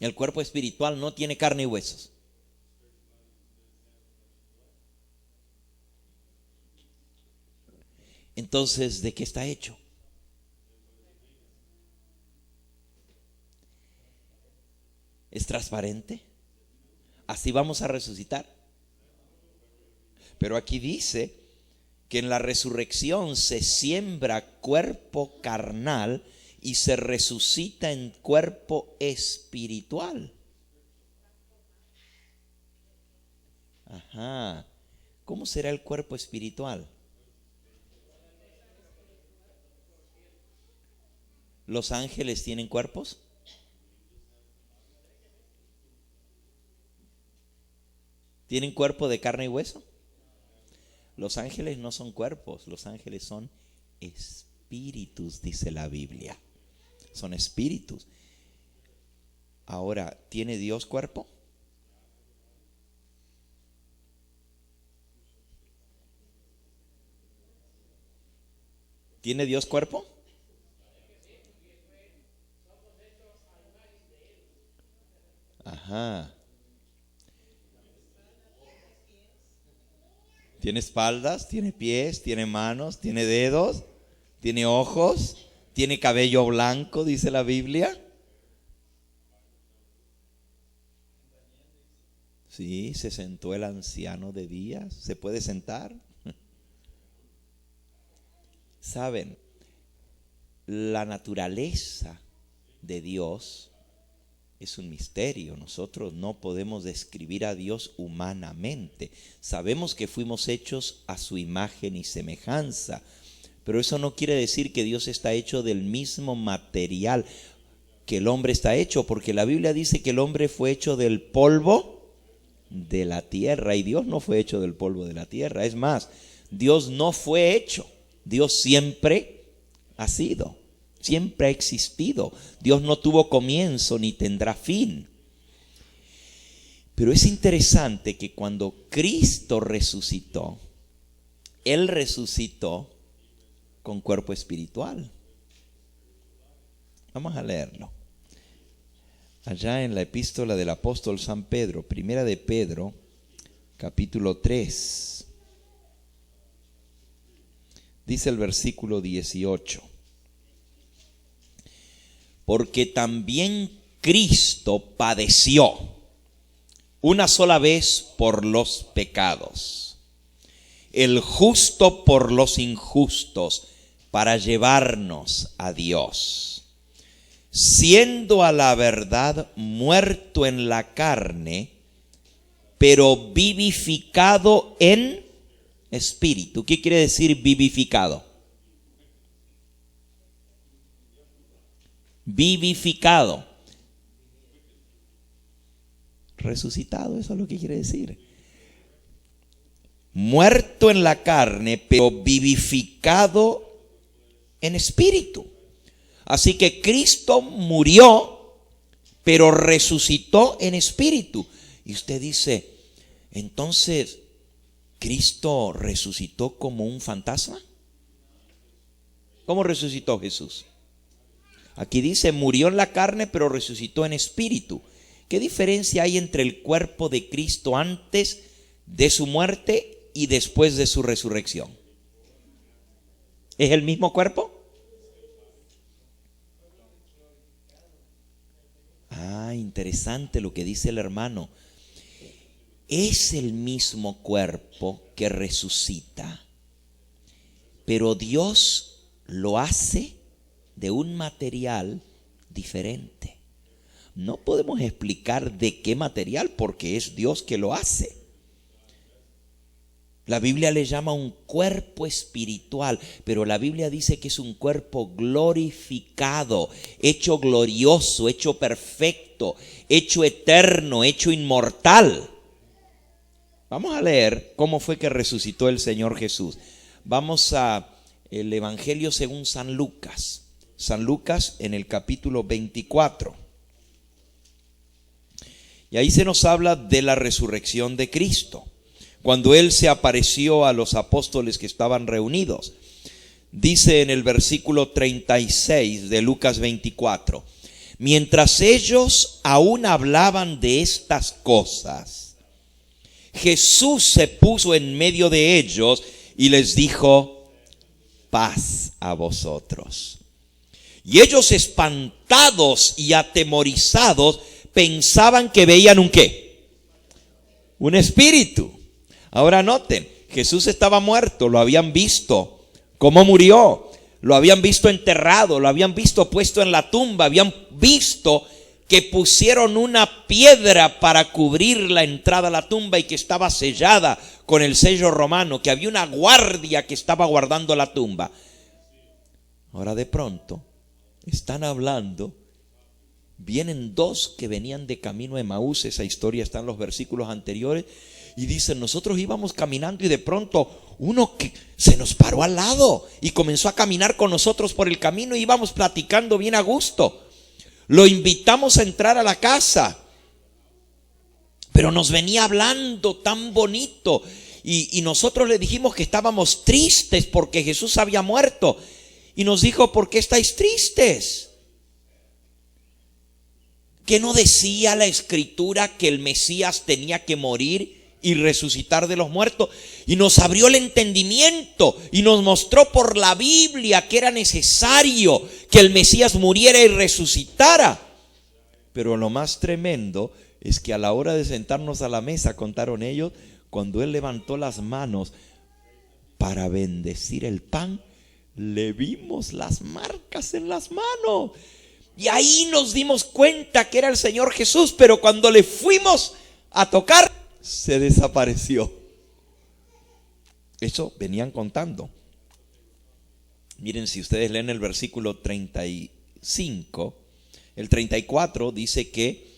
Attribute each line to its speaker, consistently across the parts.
Speaker 1: El cuerpo espiritual no tiene carne y huesos. Entonces, ¿de qué está hecho? ¿Es transparente? ¿Así vamos a resucitar? Pero aquí dice que en la resurrección se siembra cuerpo carnal y se resucita en cuerpo espiritual. Ajá. ¿Cómo será el cuerpo espiritual? ¿Los ángeles tienen cuerpos? ¿Tienen cuerpo de carne y hueso? Los ángeles no son cuerpos, los ángeles son espíritus, dice la Biblia. Son espíritus. Ahora, ¿tiene Dios cuerpo? ¿Tiene Dios cuerpo? Ajá. Tiene espaldas, tiene pies, tiene manos, tiene dedos, tiene ojos, tiene cabello blanco, dice la Biblia. Sí, se sentó el anciano de días. ¿Se puede sentar? Saben, la naturaleza de Dios es un misterio. Nosotros no podemos describir a Dios humanamente. Sabemos que fuimos hechos a su imagen y semejanza, pero eso no quiere decir que Dios está hecho del mismo material que el hombre está hecho, porque la Biblia dice que el hombre fue hecho del polvo de la tierra y Dios no fue hecho del polvo de la tierra. Es más, Dios no fue hecho. Dios siempre ha sido. Siempre ha existido. Dios no tuvo comienzo ni tendrá fin. Pero es interesante que cuando Cristo resucitó, Él resucitó con cuerpo espiritual. Vamos a leerlo. Allá en la epístola del apóstol San Pedro, primera de Pedro, capítulo 3. Dice el versículo 18. Porque también Cristo padeció una sola vez por los pecados, el justo por los injustos, para llevarnos a Dios, siendo a la verdad muerto en la carne, pero vivificado en espíritu. ¿Qué quiere decir vivificado? Vivificado, resucitado, eso es lo que quiere decir. Muerto en la carne, pero vivificado en espíritu. Así que Cristo murió, pero resucitó en espíritu. Y usted dice, entonces, ¿Cristo resucitó como un fantasma? ¿Cómo resucitó Jesús? Aquí dice, murió en la carne, pero resucitó en espíritu. ¿Qué diferencia hay entre el cuerpo de Cristo antes de su muerte y después de su resurrección? ¿Es el mismo cuerpo? Ah, interesante lo que dice el hermano. Es el mismo cuerpo que resucita, pero Dios lo hace de un material diferente. No podemos explicar de qué material porque es Dios que lo hace. La Biblia le llama un cuerpo espiritual, pero la Biblia dice que es un cuerpo glorificado, hecho glorioso, hecho perfecto, hecho eterno, hecho inmortal. Vamos a leer cómo fue que resucitó el Señor Jesús. Vamos a el Evangelio según San Lucas. San Lucas en el capítulo 24. Y ahí se nos habla de la resurrección de Cristo. Cuando Él se apareció a los apóstoles que estaban reunidos. Dice en el versículo 36 de Lucas 24. Mientras ellos aún hablaban de estas cosas, Jesús se puso en medio de ellos y les dijo: paz a vosotros. Y ellos, espantados y atemorizados, pensaban que veían ¿un qué? Un espíritu. Ahora noten, Jesús estaba muerto, lo habían visto cómo murió, lo habían visto enterrado, lo habían visto puesto en la tumba, habían visto que pusieron una piedra para cubrir la entrada a la tumba y que estaba sellada con el sello romano, que había una guardia que estaba guardando la tumba. Ahora de pronto están hablando, vienen dos que venían de camino a Emaús, esa historia está en los versículos anteriores, y dicen: nosotros íbamos caminando y de pronto uno que se nos paró al lado y comenzó a caminar con nosotros por el camino y íbamos platicando bien a gusto. Lo invitamos a entrar a la casa, pero nos venía hablando tan bonito y nosotros le dijimos que estábamos tristes porque Jesús había muerto y nos dijo: ¿por qué estáis tristes? ¿Qué no decía la Escritura que el Mesías tenía que morir y resucitar de los muertos? Y nos abrió el entendimiento y nos mostró por la Biblia que era necesario que el Mesías muriera y resucitara. Pero lo más tremendo es que a la hora de sentarnos a la mesa, contaron ellos, cuando él levantó las manos para bendecir el pan, le vimos las marcas en las manos. Y ahí nos dimos cuenta que era el Señor Jesús, pero cuando le fuimos a tocar, se desapareció. Eso venían contando. Miren, si ustedes leen el versículo 35, el 34 dice que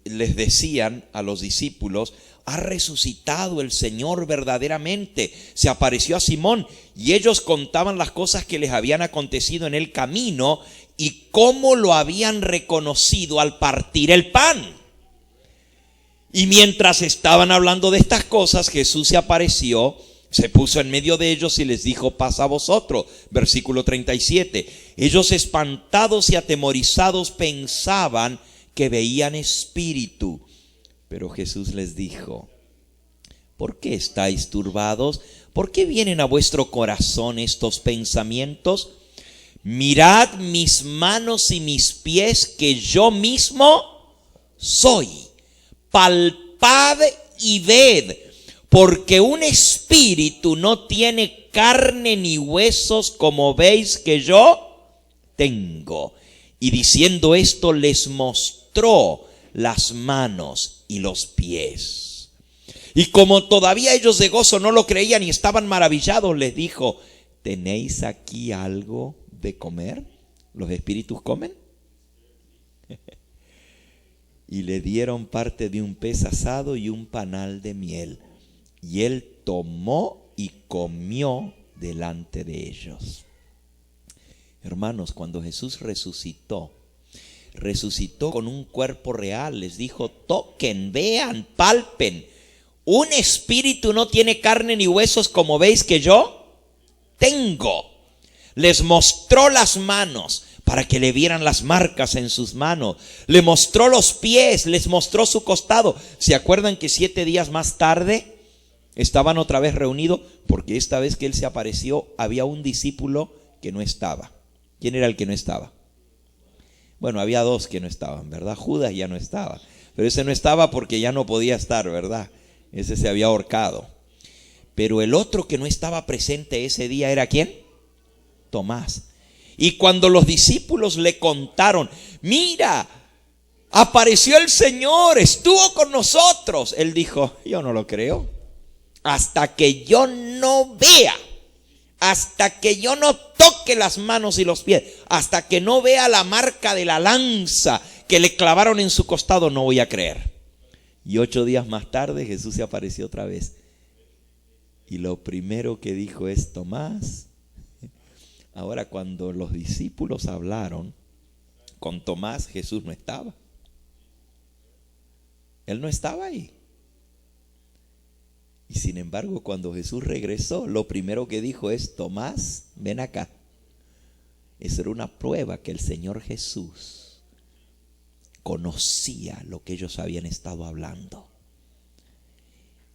Speaker 1: les decían a los discípulos: ha resucitado el Señor verdaderamente, se apareció a Simón. Y ellos contaban las cosas que les habían acontecido en el camino y cómo lo habían reconocido al partir el pan. Y mientras estaban hablando de estas cosas, Jesús se apareció, se puso en medio de ellos y les dijo: paz a vosotros. Versículo 37. Ellos, espantados y atemorizados, pensaban que veían espíritu. Pero Jesús les dijo: ¿por qué estáis turbados? ¿Por qué vienen a vuestro corazón estos pensamientos? Mirad mis manos y mis pies, que yo mismo soy. Palpad y ved, porque un espíritu no tiene carne ni huesos, como veis que yo tengo. Y diciendo esto, les mostró las manos y los pies. Y como todavía ellos de gozo no lo creían y estaban maravillados, les dijo: ¿tenéis aquí algo de comer? ¿Los espíritus comen? Y le dieron parte de un pez asado y un panal de miel. Y él tomó y comió delante de ellos. Hermanos, cuando Jesús resucitó con un cuerpo real. Les dijo: toquen, vean, palpen. Un espíritu no tiene carne ni huesos, como veis que yo tengo. Les mostró las manos para que le vieran las marcas en sus manos. Le mostró los pies, les mostró su costado. ¿Se acuerdan que 7 días más tarde estaban otra vez reunidos? Porque esta vez que él se apareció, había un discípulo que no estaba. ¿Quién era el que no estaba? Bueno, había 2 que no estaban, ¿verdad? Judas ya no estaba, pero ese no estaba porque ya no podía estar, ¿verdad? Ese se había ahorcado. Pero el otro que no estaba presente ese día era ¿quién? Tomás. Y cuando los discípulos le contaron: mira, apareció el Señor, estuvo con nosotros, él dijo: yo no lo creo. Hasta que yo no vea, hasta que yo no toque las manos y los pies, hasta que no vea la marca de la lanza que le clavaron en su costado, no voy a creer. Y 8 días más tarde Jesús se apareció otra vez. Y lo primero que dijo es: Tomás. Ahora, cuando los discípulos hablaron con Tomás, Jesús no estaba. Él no estaba ahí. Y sin embargo, cuando Jesús regresó, lo primero que dijo es: Tomás, ven acá. Esa era una prueba que el Señor Jesús conocía lo que ellos habían estado hablando.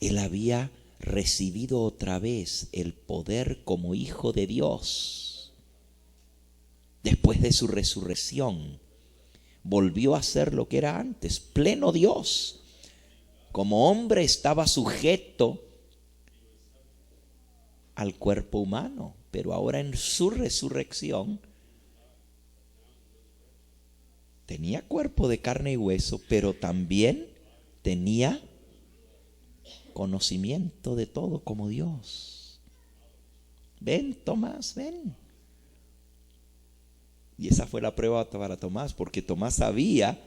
Speaker 1: Él había recibido otra vez el poder como hijo de Dios. Después de su resurrección, volvió a ser lo que era antes, pleno Dios. Como hombre estaba sujeto al cuerpo humano, pero ahora en su resurrección tenía cuerpo de carne y hueso, pero también tenía conocimiento de todo como Dios. Ven, Tomás, ven. Y esa fue la prueba para Tomás, porque Tomás sabía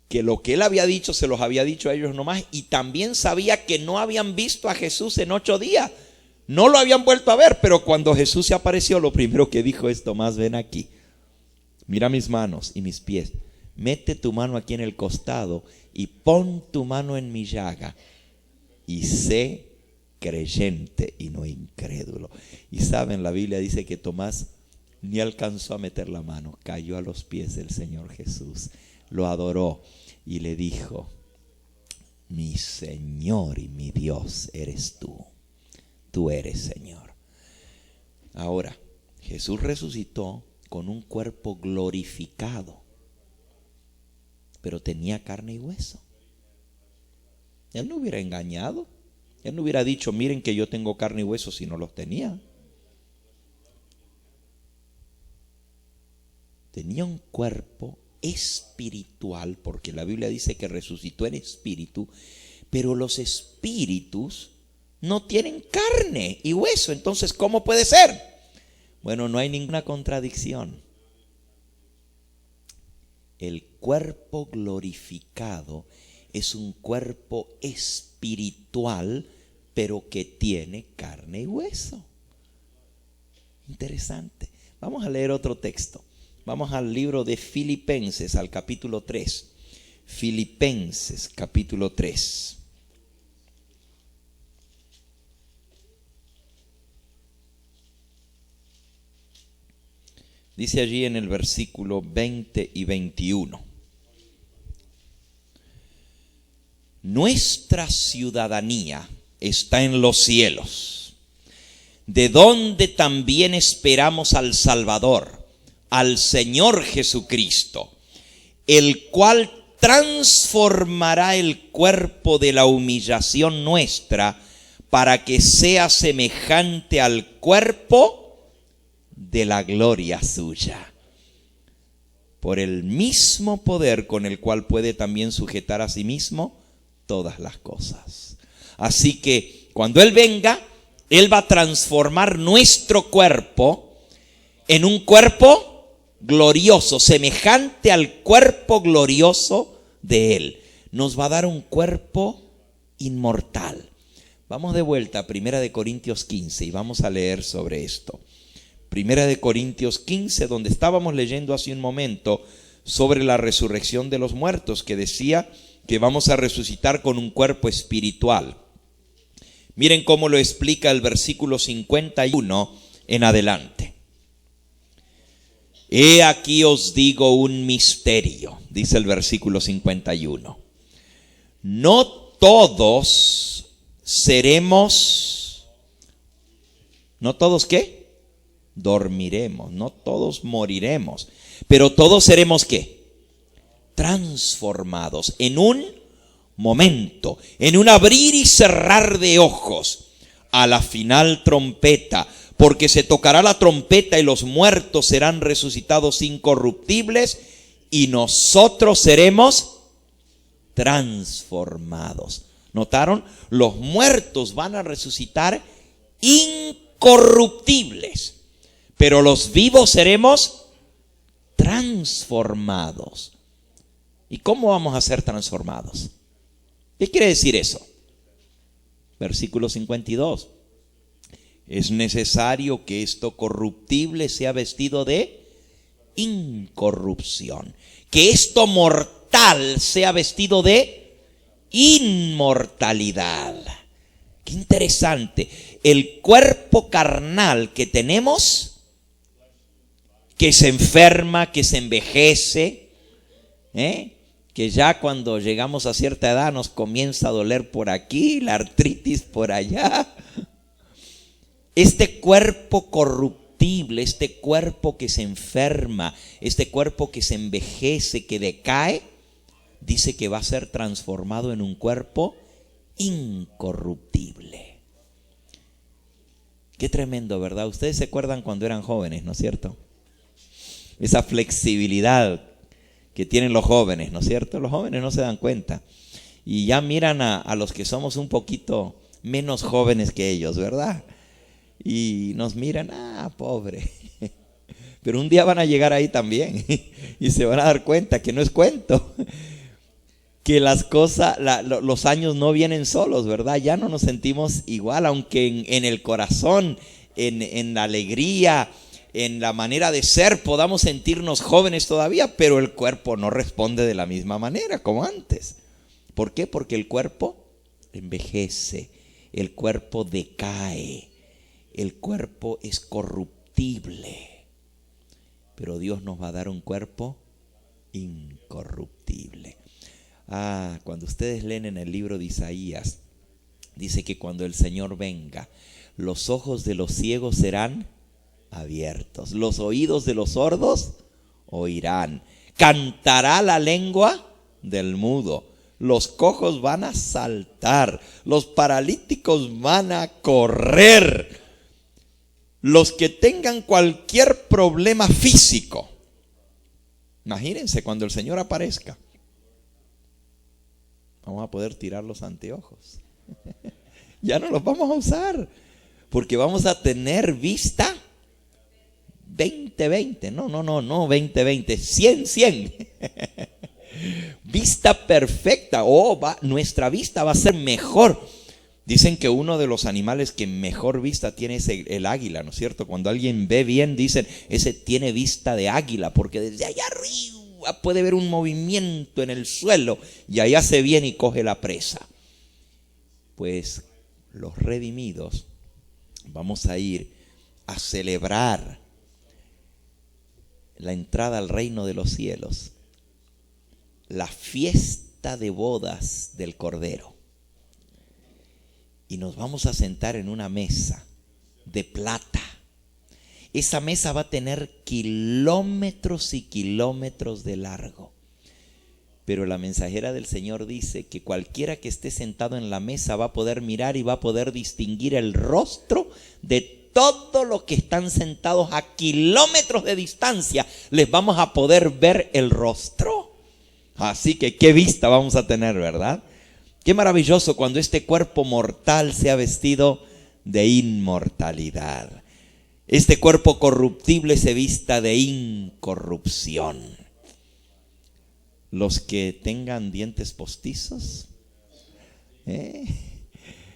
Speaker 1: que lo que él había dicho se los había dicho a ellos nomás, y también sabía que no habían visto a Jesús en 8 días. No lo habían vuelto a ver, pero cuando Jesús se apareció, lo primero que dijo es: Tomás, ven aquí. Mira mis manos y mis pies. Mete tu mano aquí en el costado y pon tu mano en mi llaga. Y sé creyente y no incrédulo. Y saben, la Biblia dice que Tomás ni alcanzó a meter la mano. Cayó a los pies del Señor Jesús. Lo adoró y le dijo: mi Señor y mi Dios eres tú. Tú eres Señor. Ahora, Jesús resucitó con un cuerpo glorificado, pero tenía carne y hueso. Él no hubiera engañado. Él no hubiera dicho: miren que yo tengo carne y hueso, si no los tenía. Tenía un cuerpo espiritual, porque la Biblia dice que resucitó en espíritu, pero los espíritus no tienen carne y hueso. Entonces, ¿cómo puede ser? Bueno, no hay ninguna contradicción. El cuerpo glorificado es un cuerpo espiritual, pero que tiene carne y hueso. Interesante. Vamos a leer otro texto. Vamos al libro de Filipenses, al capítulo 3. Filipenses, capítulo 3. Dice allí en el versículo 20 y 21. Nuestra ciudadanía está en los cielos, de donde también esperamos al Salvador, al Señor Jesucristo, el cual transformará el cuerpo de la humillación nuestra para que sea semejante al cuerpo de la gloria suya, por el mismo poder con el cual puede también sujetar a sí mismo todas las cosas. Así que cuando Él venga, Él va a transformar nuestro cuerpo en un cuerpo glorioso, semejante al cuerpo glorioso de Él. Nos va a dar un cuerpo inmortal. Vamos de vuelta a 1 Corintios 15 y vamos a leer sobre esto. 1 Corintios 15, donde estábamos leyendo hace un momento sobre la resurrección de los muertos, que decía que vamos a resucitar con un cuerpo espiritual. Miren cómo lo explica el versículo 51 en adelante. He aquí os digo un misterio, dice el versículo 51. No todos seremos, ¿no todos qué? Dormiremos, no todos moriremos, pero todos seremos ¿qué? Transformados en un momento, en un abrir y cerrar de ojos, a la final trompeta, porque se tocará la trompeta y los muertos serán resucitados incorruptibles y nosotros seremos transformados. ¿Notaron? Los muertos van a resucitar incorruptibles, pero los vivos seremos transformados. ¿Y cómo vamos a ser transformados? ¿Qué quiere decir eso? Versículo 52. Es necesario que esto corruptible sea vestido de incorrupción, que esto mortal sea vestido de inmortalidad. Qué interesante. El cuerpo carnal que tenemos que se enferma, que se envejece, que ya cuando llegamos a cierta edad nos comienza a doler por aquí, la artritis por allá. Este cuerpo corruptible, este cuerpo que se enferma, este cuerpo que se envejece, que decae, dice que va a ser transformado en un cuerpo incorruptible. Qué tremendo, ¿verdad? Ustedes se acuerdan cuando eran jóvenes, ¿no es cierto? Esa flexibilidad que tienen los jóvenes, ¿no es cierto? Los jóvenes no se dan cuenta y ya miran a los que somos un poquito menos jóvenes que ellos, ¿verdad? Y nos miran, pobre. Pero un día van a llegar ahí también y se van a dar cuenta que no es cuento, que las cosas, los años no vienen solos, ¿verdad? Ya no nos sentimos igual, aunque en el corazón, en la alegría, en la manera de ser podamos sentirnos jóvenes todavía, pero el cuerpo no responde de la misma manera como antes. ¿Por qué? Porque el cuerpo envejece, el cuerpo decae, el cuerpo es corruptible, pero Dios nos va a dar un cuerpo incorruptible. Cuando ustedes leen en el libro de Isaías, dice que cuando el Señor venga, los ojos de los ciegos serán abiertos, los oídos de los sordos oirán, cantará la lengua del mudo, los cojos van a saltar, los paralíticos van a correr, los que tengan cualquier problema físico. Imagínense cuando el Señor aparezca, vamos a poder tirar los anteojos. Ya no los vamos a usar, porque vamos a tener vista 20/20, no 20/20, 100/100. Vista perfecta. Nuestra vista va a ser mejor. Dicen que uno de los animales que mejor vista tiene es el águila, ¿no es cierto? Cuando alguien ve bien, dicen, ese tiene vista de águila, porque desde allá arriba puede ver un movimiento en el suelo y allá se viene y coge la presa. Pues los redimidos vamos a ir a celebrar la entrada al reino de los cielos, la fiesta de bodas del Cordero. Y nos vamos a sentar en una mesa de plata. Esa mesa va a tener kilómetros y kilómetros de largo. Pero la mensajera del Señor dice que cualquiera que esté sentado en la mesa va a poder mirar y va a poder distinguir el rostro de todos los que están sentados a kilómetros de distancia. Les vamos a poder ver el rostro. Así que qué vista vamos a tener, ¿verdad? Qué maravilloso cuando este cuerpo mortal sea vestido de inmortalidad. Este cuerpo corruptible se vista de incorrupción. Los que tengan dientes postizos,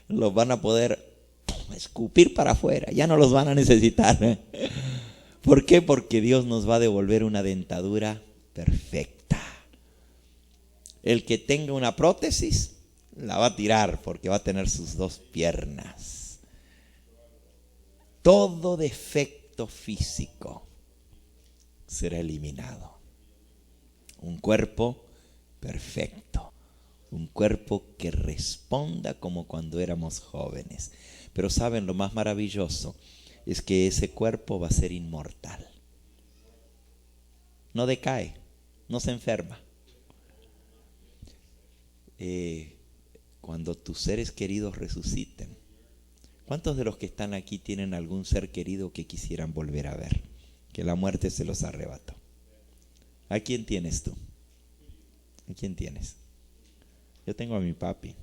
Speaker 1: los van a poder escupir para afuera. Ya no los van a necesitar. ¿Por qué? Porque Dios nos va a devolver una dentadura perfecta. El que tenga una prótesis la va a tirar porque va a tener sus dos piernas. Todo defecto físico será eliminado. Un cuerpo perfecto, un cuerpo que responda como cuando éramos jóvenes. Pero saben, lo más maravilloso es que ese cuerpo va a ser inmortal. No decae, no se enferma. Cuando tus seres queridos resuciten, ¿cuántos de los que están aquí tienen algún ser querido que quisieran volver a ver? Que la muerte se los arrebató. ¿A quién tienes tú? ¿A quién tienes? Yo tengo a mi papi,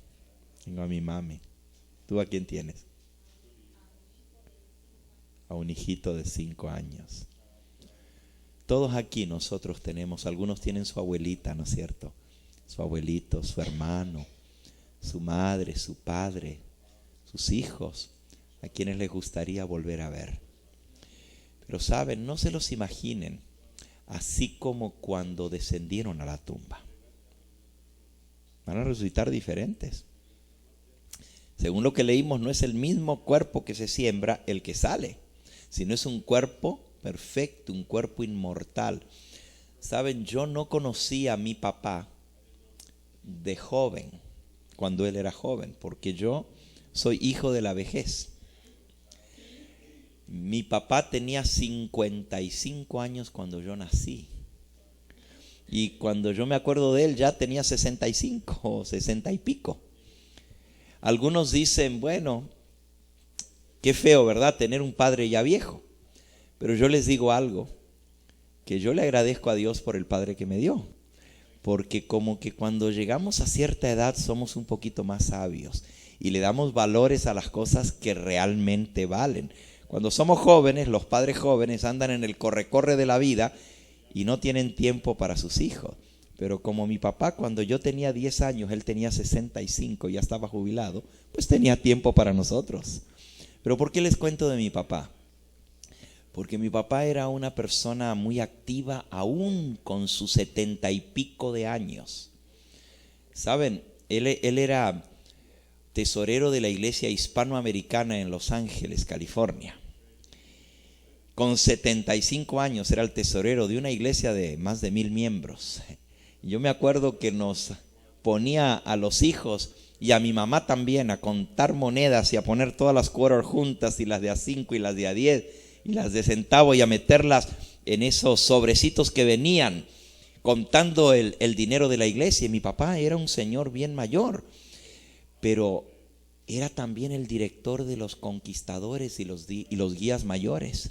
Speaker 1: tengo a mi mami. ¿Tú a quién tienes? A un hijito de 5 años. Todos aquí nosotros tenemos, algunos tienen su abuelita, ¿no es cierto? Su abuelito, su hermano, su madre, su padre, sus hijos, a quienes les gustaría volver a ver. Pero saben, no se los imaginen así como cuando descendieron a la tumba. Van a resucitar diferentes. Según lo que leímos, no es el mismo cuerpo que se siembra el que sale, sino es un cuerpo perfecto, un cuerpo inmortal. Saben, yo no conocí a mi papá de joven, cuando él era joven, porque yo soy hijo de la vejez. Mi papá tenía 55 años cuando yo nací. Y cuando yo me acuerdo de él ya tenía 65 o 60 y pico. Algunos dicen, bueno, qué feo, ¿verdad? Tener un padre ya viejo. Pero yo les digo algo, que yo le agradezco a Dios por el padre que me dio. Porque como que cuando llegamos a cierta edad somos un poquito más sabios y le damos valores a las cosas que realmente valen. Cuando somos jóvenes, los padres jóvenes andan en el corre-corre de la vida y no tienen tiempo para sus hijos. Pero como mi papá, cuando yo tenía 10 años, él tenía 65, ya estaba jubilado, pues tenía tiempo para nosotros. Pero ¿por qué les cuento de mi papá? Porque mi papá era una persona muy activa aún con sus 70 y pico de años. ¿Saben? Él era tesorero de la iglesia hispanoamericana en Los Ángeles, California. Con 75 años era el tesorero de una iglesia de más de 1000 miembros. Yo me acuerdo que nos ponía a los hijos y a mi mamá también a contar monedas y a poner todas las quarter juntas y las de a 5 y las de a 10 y las de centavo y a meterlas en esos sobrecitos que venían contando el dinero de la iglesia. Y mi papá era un señor bien mayor, pero era también el director de los conquistadores y los guías mayores.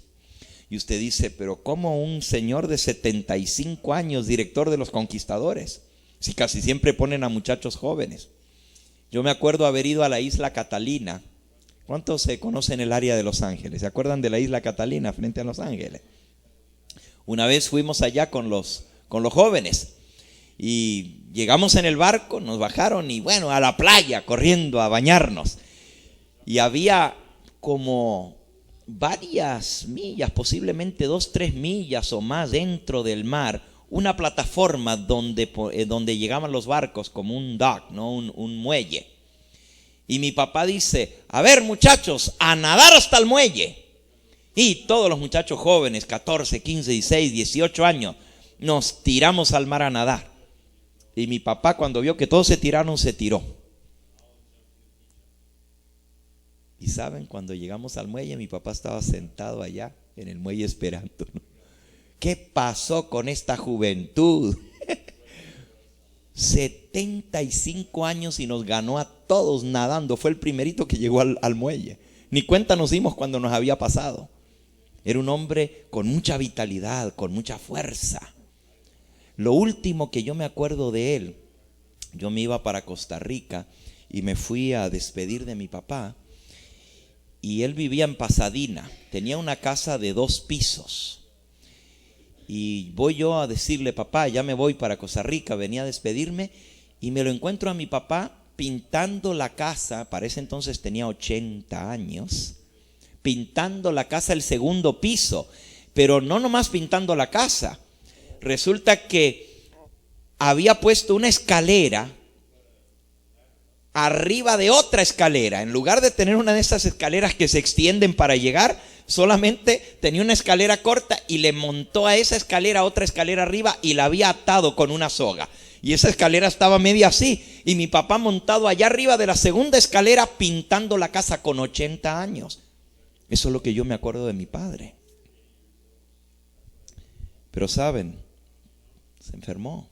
Speaker 1: Y usted dice, pero ¿cómo un señor de 75 años, director de los conquistadores? Si casi siempre ponen a muchachos jóvenes. Yo me acuerdo haber ido a la isla Catalina. ¿Cuántos se conocen el área de Los Ángeles? ¿Se acuerdan de la isla Catalina frente a Los Ángeles? Una vez fuimos allá con los jóvenes y llegamos en el barco, nos bajaron y bueno, a la playa, corriendo a bañarnos. Y había como varias millas, posiblemente 2, 3 millas o más dentro del mar, una plataforma donde llegaban los barcos, como un dock, ¿no? un muelle. Y mi papá dice, a ver muchachos, a nadar hasta el muelle. Y todos los muchachos jóvenes, 14, 15, 16, 18 años, nos tiramos al mar a nadar. Y mi papá, cuando vio que todos se tiraron, se tiró. Y saben, cuando llegamos al muelle, mi papá estaba sentado allá en el muelle esperando. ¿Qué pasó con esta juventud? 75 años y nos ganó a todos nadando. Fue el primerito que llegó al muelle. Ni cuenta nos dimos cuando nos había pasado. Era un hombre con mucha vitalidad, con mucha fuerza. Lo último que yo me acuerdo de él, yo me iba para Costa Rica y me fui a despedir de mi papá. Y él vivía en Pasadena, tenía una casa de 2 pisos. Y voy yo a decirle, papá, ya me voy para Costa Rica, venía a despedirme. Y me lo encuentro a mi papá pintando la casa, para ese entonces tenía 80 años, pintando la casa el 2º piso. Pero no nomás pintando la casa, resulta que había puesto una escalera arriba de otra escalera. En lugar de tener una de esas escaleras que se extienden para llegar, solamente tenía una escalera corta y le montó a esa escalera otra escalera arriba y la había atado con una soga. Y esa escalera estaba media así. Y mi papá montado allá arriba de la 2ª escalera pintando la casa con 80 años. Eso es lo que yo me acuerdo de mi padre. Pero saben, se enfermó.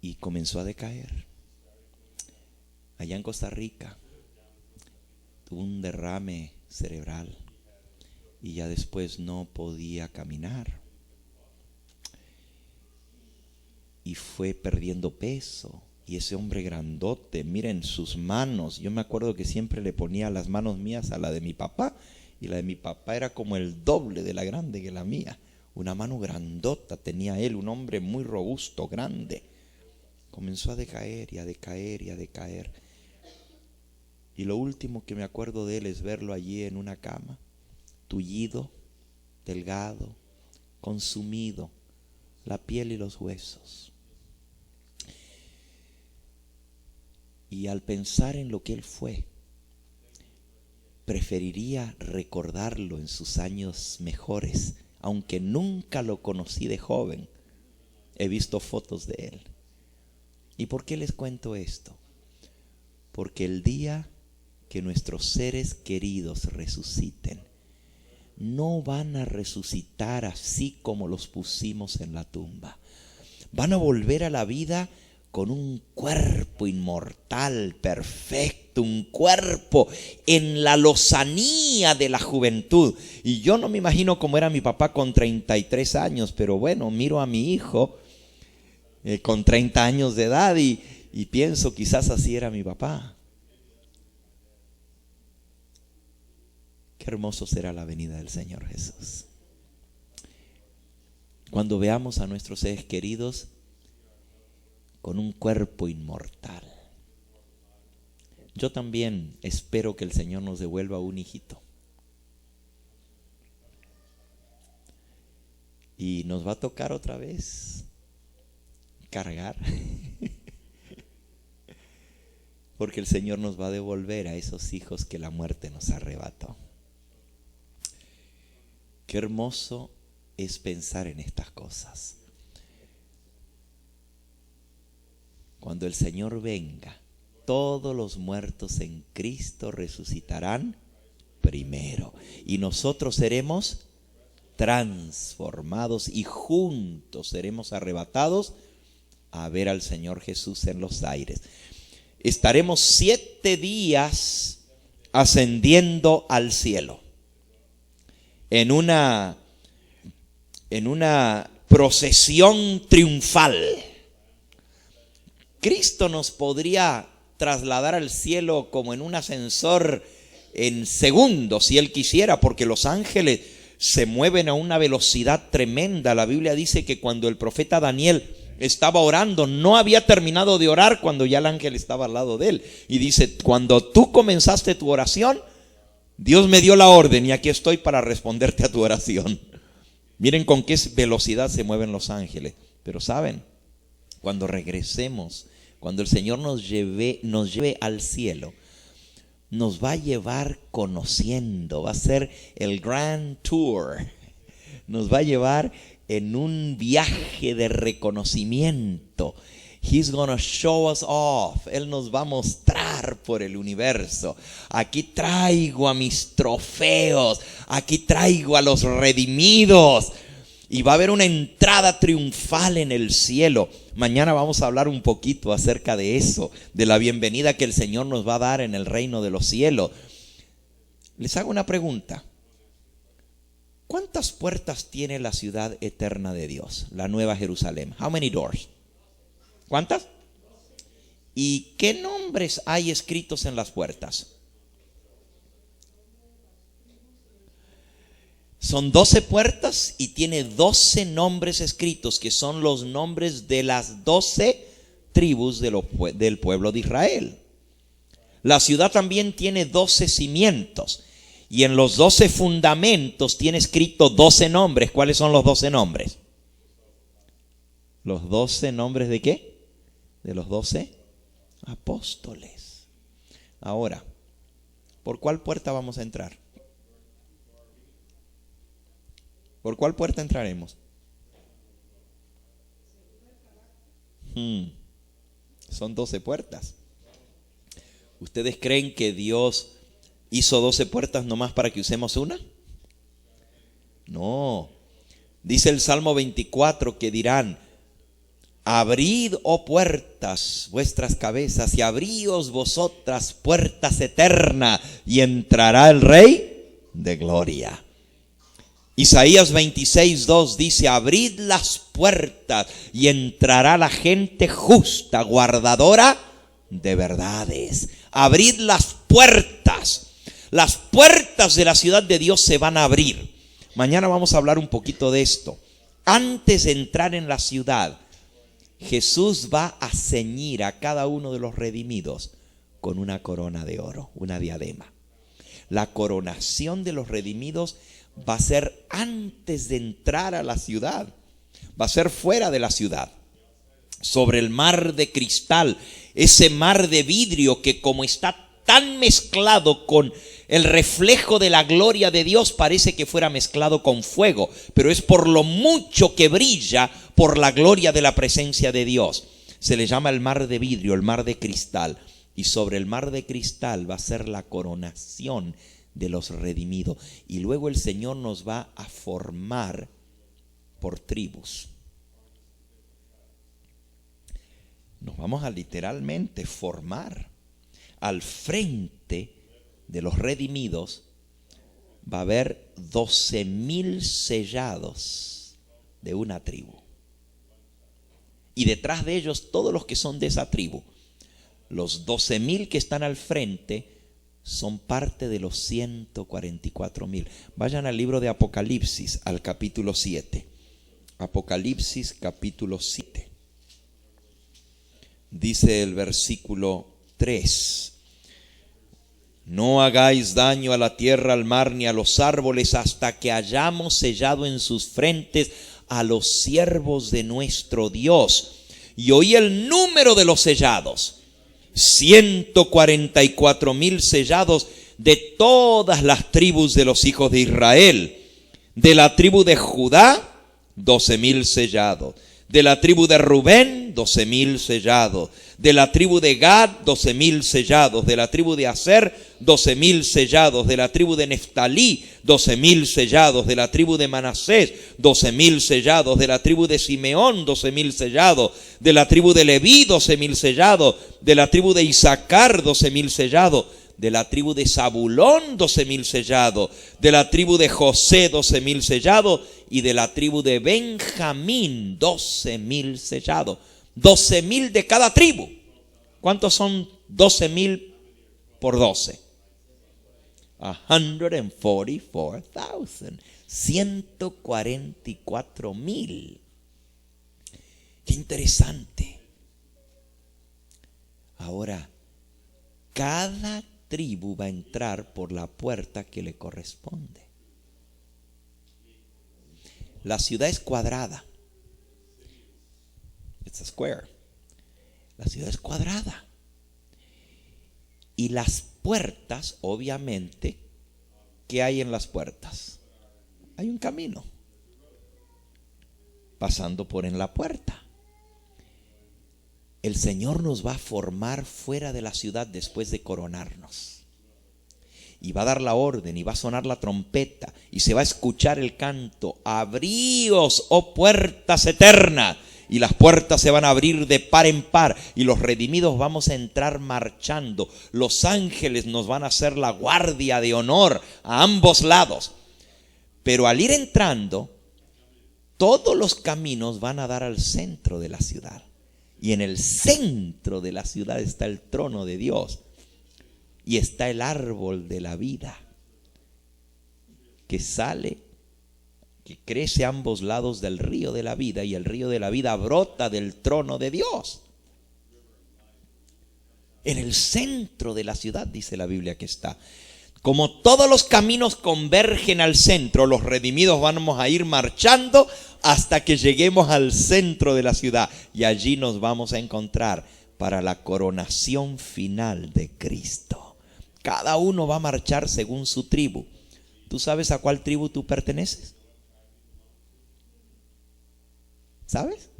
Speaker 1: Y comenzó a decaer. Allá en Costa Rica tuvo un derrame cerebral y ya después no podía caminar. Y fue perdiendo peso. Y ese hombre grandote, miren sus manos. Yo me acuerdo que siempre le ponía las manos mías a la de mi papá. Y la de mi papá era como el doble de la grande que la mía. Una mano grandota tenía él, un hombre muy robusto, grande. Comenzó a decaer y a decaer y a decaer. Y lo último que me acuerdo de él es verlo allí en una cama, tullido, delgado, consumido, la piel y los huesos. Y al pensar en lo que él fue, preferiría recordarlo en sus años mejores, aunque nunca lo conocí de joven. He visto fotos de él. ¿Y por qué les cuento esto? Porque el día que nuestros seres queridos resuciten, no van a resucitar así como los pusimos en la tumba. Van a volver a la vida con un cuerpo inmortal, perfecto, un cuerpo en la lozanía de la juventud. Y yo no me imagino cómo era mi papá con 33 años, pero bueno, miro a mi hijo con 30 años de edad y pienso quizás así era mi papá. Qué hermoso será la venida del Señor Jesús. Cuando veamos a nuestros seres queridos con un cuerpo inmortal. Yo también espero que el Señor nos devuelva un hijito. Y nos va a tocar otra vez cargar. Porque el Señor nos va a devolver a esos hijos que la muerte nos arrebató. Qué hermoso es pensar en estas cosas. Cuando el Señor venga, todos los muertos en Cristo resucitarán primero. Y nosotros seremos transformados y juntos seremos arrebatados a ver al Señor Jesús en los aires. Estaremos 7 días ascendiendo al cielo. En una procesión triunfal. Cristo nos podría trasladar al cielo como en un ascensor en segundos, si Él quisiera, porque los ángeles se mueven a una velocidad tremenda. La Biblia dice que cuando el profeta Daniel estaba orando, no había terminado de orar cuando ya el ángel estaba al lado de él. Y dice, cuando tú comenzaste tu oración, Dios me dio la orden y aquí estoy para responderte a tu oración. Miren con qué velocidad se mueven los ángeles. Pero saben, cuando regresemos, cuando el Señor nos lleve al cielo, nos va a llevar conociendo, va a ser el Grand Tour. Nos va a llevar en un viaje de reconocimiento. He's gonna show us off. Él nos va a mostrar por el universo. Aquí traigo a mis trofeos. Aquí traigo a los redimidos. Y va a haber una entrada triunfal en el cielo. Mañana vamos a hablar un poquito acerca de eso, de la bienvenida que el Señor nos va a dar en el reino de los cielos. Les hago una pregunta. ¿Cuántas puertas tiene la ciudad eterna de Dios, la Nueva Jerusalén? How many doors? ¿Cuántas? ¿Y qué nombres hay escritos en las puertas? Son 12 puertas y tiene 12 nombres escritos, que son los nombres de las 12 tribus del pueblo de Israel. La ciudad también tiene 12 cimientos y en los 12 fundamentos tiene escrito 12 nombres. ¿Cuáles son los 12 nombres? ¿Los 12 nombres de qué? De los 12 apóstoles. Ahora, ¿por cuál puerta vamos a entrar? ¿Por cuál puerta entraremos? Son 12 puertas. ¿Ustedes creen que Dios hizo 12 puertas nomás para que usemos una? No. Dice el Salmo 24 que dirán: abrid, oh puertas, vuestras cabezas, y abríos vosotras puertas eternas, y entrará el Rey de gloria. Isaías 26:2 dice: abrid las puertas y entrará la gente justa, guardadora de verdades. Abrid las puertas. Las puertas de la ciudad de Dios se van a abrir. Mañana vamos a hablar un poquito de esto. Antes de entrar en la ciudad, Jesús va a ceñir a cada uno de los redimidos con una corona de oro, una diadema. La coronación de los redimidos va a ser antes de entrar a la ciudad. Va a ser fuera de la ciudad, sobre el mar de cristal, ese mar de vidrio que como está tan mezclado con el reflejo de la gloria de Dios, parece que fuera mezclado con fuego, pero es por lo mucho que brilla por la gloria de la presencia de Dios. Se le llama el mar de vidrio, el mar de cristal, y sobre el mar de cristal va a ser la coronación de los redimidos. Y luego el Señor nos va a formar por tribus. Nos vamos a literalmente formar. Al frente de los redimidos va a haber 12,000 sellados de una tribu. Y detrás de ellos todos los que son de esa tribu. Los 12,000 que están al frente son parte de los 144,000. Vayan al libro de Apocalipsis, al capítulo 7. Apocalipsis capítulo 7. Dice el versículo 3: no hagáis daño a la tierra, al mar, ni a los árboles, hasta que hayamos sellado en sus frentes a los siervos de nuestro Dios. Y oí el número de los sellados: 144,000 sellados de todas las tribus de los hijos de Israel. De la tribu de Judá, 12,000 sellados. De la tribu de Rubén, 12,000 sellados. De la tribu de Gad, 12,000 sellados. De la tribu de Aser, 12,000 sellados. De la tribu de Neftalí, 12,000 sellados. De la tribu de Manasés, 12,000 sellados. De la tribu de Simeón, 12,000 sellados. De la tribu de Leví, 12,000 sellados. De la tribu de Isaacar, 12,000 sellados. De la tribu de Zabulón, 12,000 sellados. De la tribu de José, 12,000 sellados. Y de la tribu de Benjamín, 12,000 sellados. 12,000 de cada tribu. ¿Cuántos son 12,000 por 12? 144,000. 144,000. Qué interesante. Ahora, cada tribu va a entrar por la puerta que le corresponde. La ciudad es cuadrada. It's a square. La ciudad es cuadrada. Y las puertas, obviamente, ¿qué hay en las puertas? Hay un camino. Pasando por en la puerta. El Señor nos va a formar fuera de la ciudad después de coronarnos. Y va a dar la orden y va a sonar la trompeta y se va a escuchar el canto: abríos, oh puertas eternas. Y las puertas se van a abrir de par en par y los redimidos vamos a entrar marchando. Los ángeles nos van a hacer la guardia de honor a ambos lados. Pero al ir entrando, todos los caminos van a dar al centro de la ciudad. Y en el centro de la ciudad está el trono de Dios. Y está el árbol de la vida que sale, que crece a ambos lados del río de la vida, y el río de la vida brota del trono de Dios. En el centro de la ciudad, dice la Biblia que está. Como todos los caminos convergen al centro, los redimidos vamos a ir marchando hasta que lleguemos al centro de la ciudad. Y allí nos vamos a encontrar para la coronación final de Cristo. Cada uno va a marchar según su tribu. ¿Tú sabes a cuál tribu tú perteneces? ¿Sabes?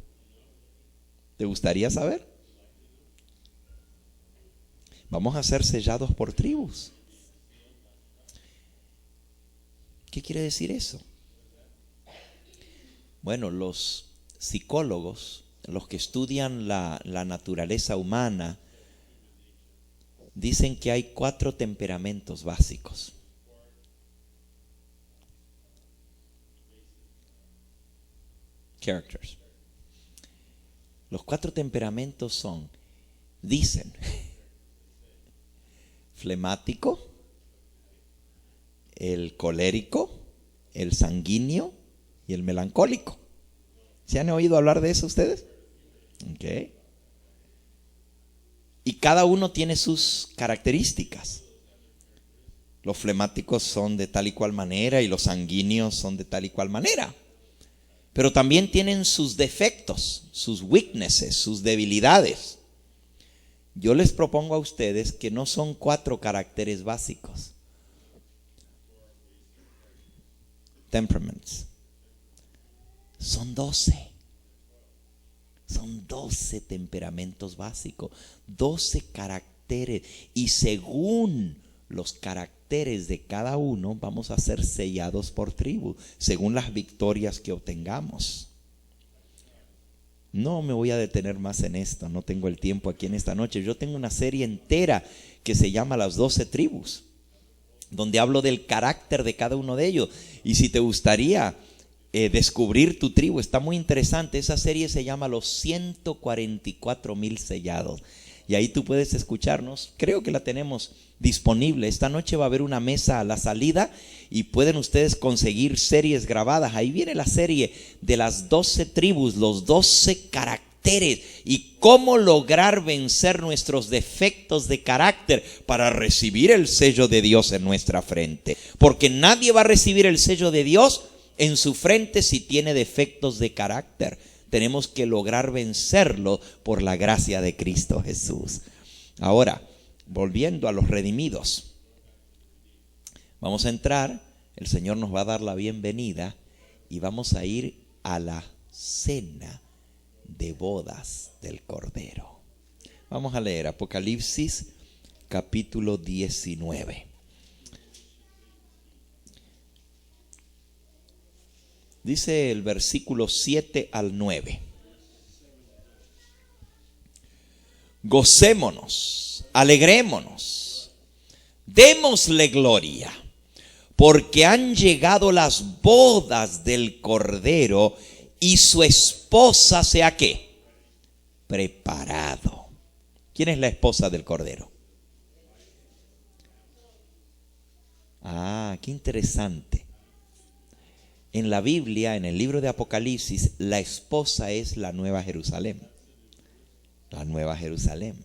Speaker 1: ¿Te gustaría saber? Vamos a ser sellados por tribus. ¿Qué quiere decir eso? Bueno, los psicólogos, los que estudian la naturaleza humana, dicen que hay 4 temperamentos básicos. Characters. Los 4 temperamentos son, dicen, flemático, el colérico, el sanguíneo y el melancólico. ¿Se han oído hablar de eso ustedes? Okay. Y cada uno tiene sus características. Los flemáticos son de tal y cual manera y los sanguíneos son de tal y cual manera. Pero también tienen sus defectos, sus weaknesses, sus debilidades. Yo les propongo a ustedes que no son 4 caracteres básicos. Temperaments. Son 12. Son 12 temperamentos básicos, 12 caracteres. Y según los caracteres de cada uno, vamos a ser sellados por tribu, según las victorias que obtengamos. No me voy a detener más en esto, no tengo el tiempo aquí en esta noche. Yo tengo una serie entera que se llama Las 12 tribus, donde hablo del carácter de cada uno de ellos. Y si te gustaría descubrir tu tribu, está muy interesante. Esa serie se llama Los 144,000 sellados. Y ahí tú puedes escucharnos. Creo que la tenemos disponible. Esta noche va a haber una mesa a la salida y pueden ustedes conseguir series grabadas. Ahí viene la serie de las 12 tribus, los 12 caracteres y cómo lograr vencer nuestros defectos de carácter para recibir el sello de Dios en nuestra frente. Porque nadie va a recibir el sello de Dios en su frente si tiene defectos de carácter. Tenemos que lograr vencerlo por la gracia de Cristo Jesús. Ahora, volviendo a los redimidos, vamos a entrar, el Señor nos va a dar la bienvenida y vamos a ir a la cena de bodas del Cordero. Vamos a leer Apocalipsis capítulo 19. Dice el versículo 7 al 9. Gocémonos, alegrémonos, démosle gloria, porque han llegado las bodas del Cordero y su esposa se ha ¿qué? Preparado. ¿Quién es la esposa del Cordero? Qué interesante. En la Biblia, en el libro de Apocalipsis, la esposa es la Nueva Jerusalén. La Nueva Jerusalén,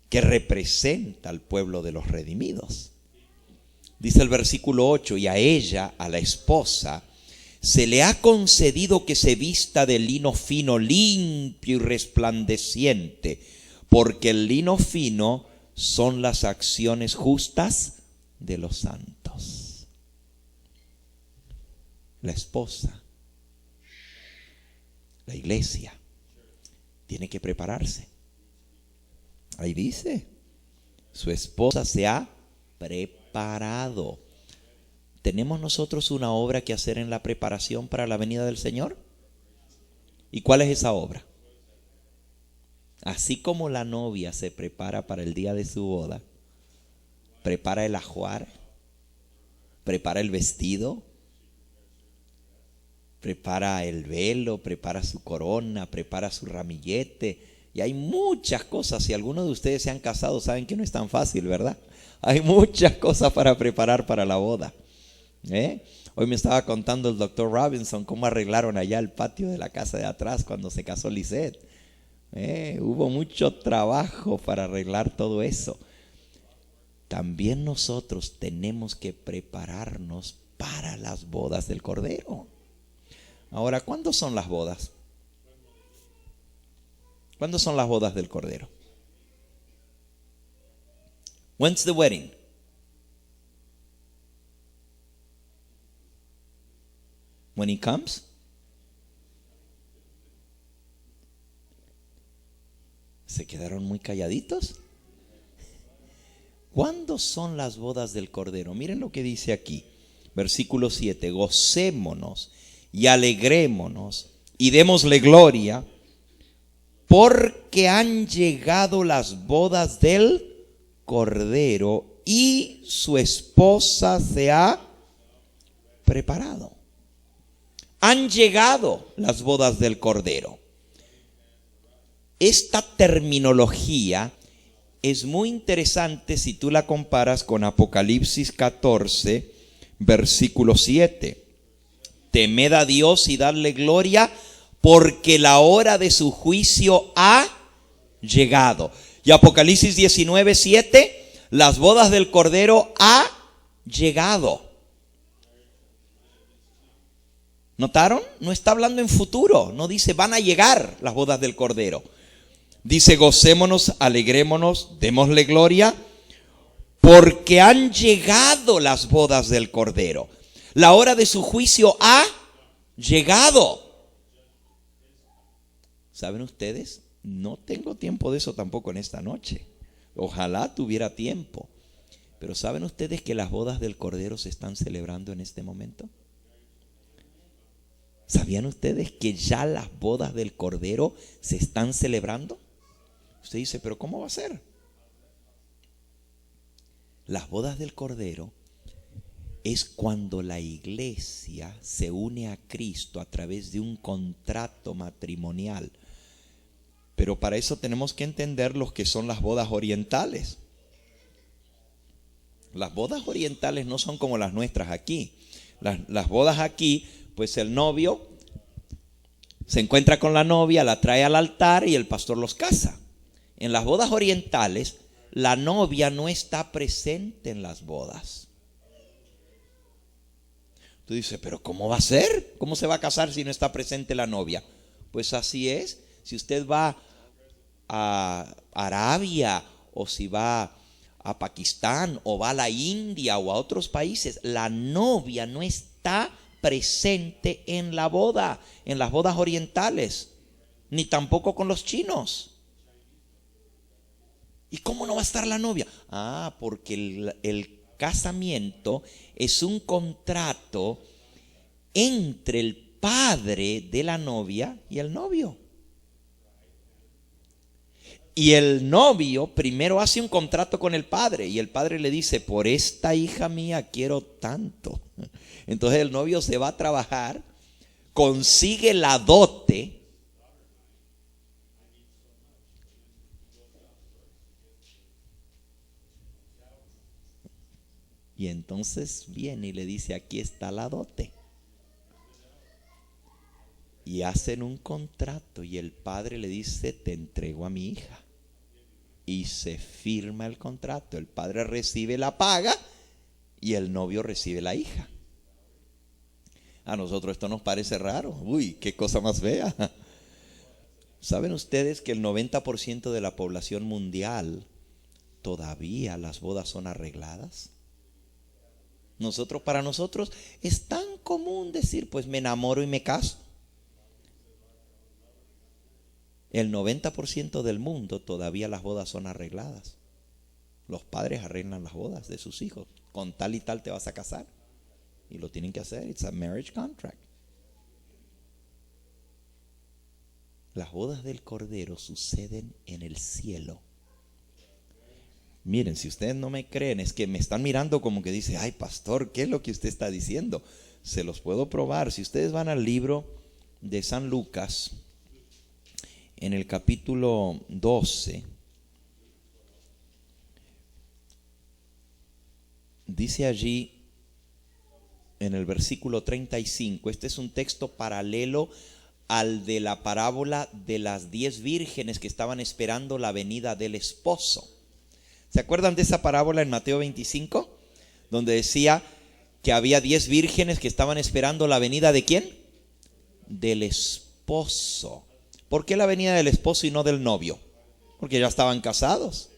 Speaker 1: que representa al pueblo de los redimidos. Dice el versículo 8, y a ella, a la esposa, se le ha concedido que se vista de lino fino, limpio y resplandeciente, porque el lino fino son las acciones justas de los santos. La esposa, la iglesia, tiene que prepararse. Ahí dice, su esposa se ha preparado. ¿Tenemos nosotros una obra que hacer en la preparación para la venida del Señor? ¿Y cuál es esa obra? Así como la novia se prepara para el día de su boda, prepara el ajuar, prepara el vestido, prepara el velo, prepara su corona, prepara su ramillete. Y hay muchas cosas. Si algunos de ustedes se han casado, saben que no es tan fácil, ¿verdad? Hay muchas cosas para preparar para la boda. Hoy me estaba contando el doctor Robinson cómo arreglaron allá el patio de la casa de atrás cuando se casó Lisette. Hubo mucho trabajo para arreglar todo eso. También nosotros tenemos que prepararnos para las bodas del Cordero. Ahora, ¿cuándo son las bodas? ¿Cuándo son las bodas del Cordero? When's the wedding? When he comes? ¿Se quedaron muy calladitos? ¿Cuándo son las bodas del Cordero? Miren lo que dice aquí, versículo 7. Gocémonos y alegrémonos y démosle gloria, porque han llegado las bodas del Cordero y su esposa se ha preparado. Han llegado las bodas del Cordero. Esta terminología es muy interesante si tú la comparas con Apocalipsis 14, versículo 7. Temed a Dios y dadle gloria, porque la hora de su juicio ha llegado. Y Apocalipsis 19, 7, las bodas del Cordero ha llegado. ¿Notaron? No está hablando en futuro, no dice van a llegar las bodas del Cordero. Dice, gocémonos, alegrémonos, démosle gloria, porque han llegado las bodas del Cordero. La hora de su juicio ha llegado. ¿Saben ustedes? No tengo tiempo de eso tampoco en esta noche. Ojalá tuviera tiempo. Pero ¿saben ustedes que las bodas del Cordero se están celebrando en este momento? ¿Sabían ustedes que ya las bodas del Cordero se están celebrando? Usted dice, ¿pero cómo va a ser? Las bodas del Cordero es cuando la iglesia se une a Cristo a través de un contrato matrimonial. Pero para eso tenemos que entender lo que son las bodas orientales. Las bodas orientales no son como las nuestras aquí. Las bodas aquí, pues el novio se encuentra con la novia, la trae al altar y el pastor los casa. En las bodas orientales, la novia no está presente en las bodas. Tú dices, ¿pero cómo va a ser? ¿Cómo se va a casar si no está presente la novia? Pues así es. Si usted va a Arabia o si va a Pakistán o va a la India o a otros países, la novia no está presente en la boda, en las bodas orientales, ni tampoco con los chinos. ¿Y cómo no va a estar la novia? Porque el casamiento es un contrato entre el padre de la novia y el novio. Y el novio primero hace un contrato con el padre y el padre le dice, por esta hija mía quiero tanto. Entonces el novio se va a trabajar, consigue la dote y entonces viene y le dice, aquí está la dote. Y hacen un contrato y el padre le dice, te entrego a mi hija. Y se firma el contrato. El padre recibe la paga y el novio recibe la hija. A nosotros esto nos parece raro. Uy, qué cosa más fea. ¿Saben ustedes que el 90% de la población mundial todavía las bodas son arregladas? Para nosotros es tan común decir, pues me enamoro y me caso. El 90% del mundo todavía las bodas son arregladas. Los padres arreglan las bodas de sus hijos. Con tal y tal te vas a casar. Y lo tienen que hacer. It's a marriage contract. Las bodas del Cordero suceden en el cielo. Miren, si ustedes no me creen, es que me están mirando como que dice, ay pastor, ¿qué es lo que usted está diciendo? Se los puedo probar. Si ustedes van al libro de San Lucas, en el capítulo 12, dice allí en el versículo 35, este es un texto paralelo al de la parábola de las 10 vírgenes que estaban esperando la venida del esposo. ¿Se acuerdan de esa parábola en Mateo 25? Donde decía que había 10 vírgenes que estaban esperando la venida ¿de quién? Del esposo. ¿Por qué la venida del esposo y no del novio? Porque ya estaban casados.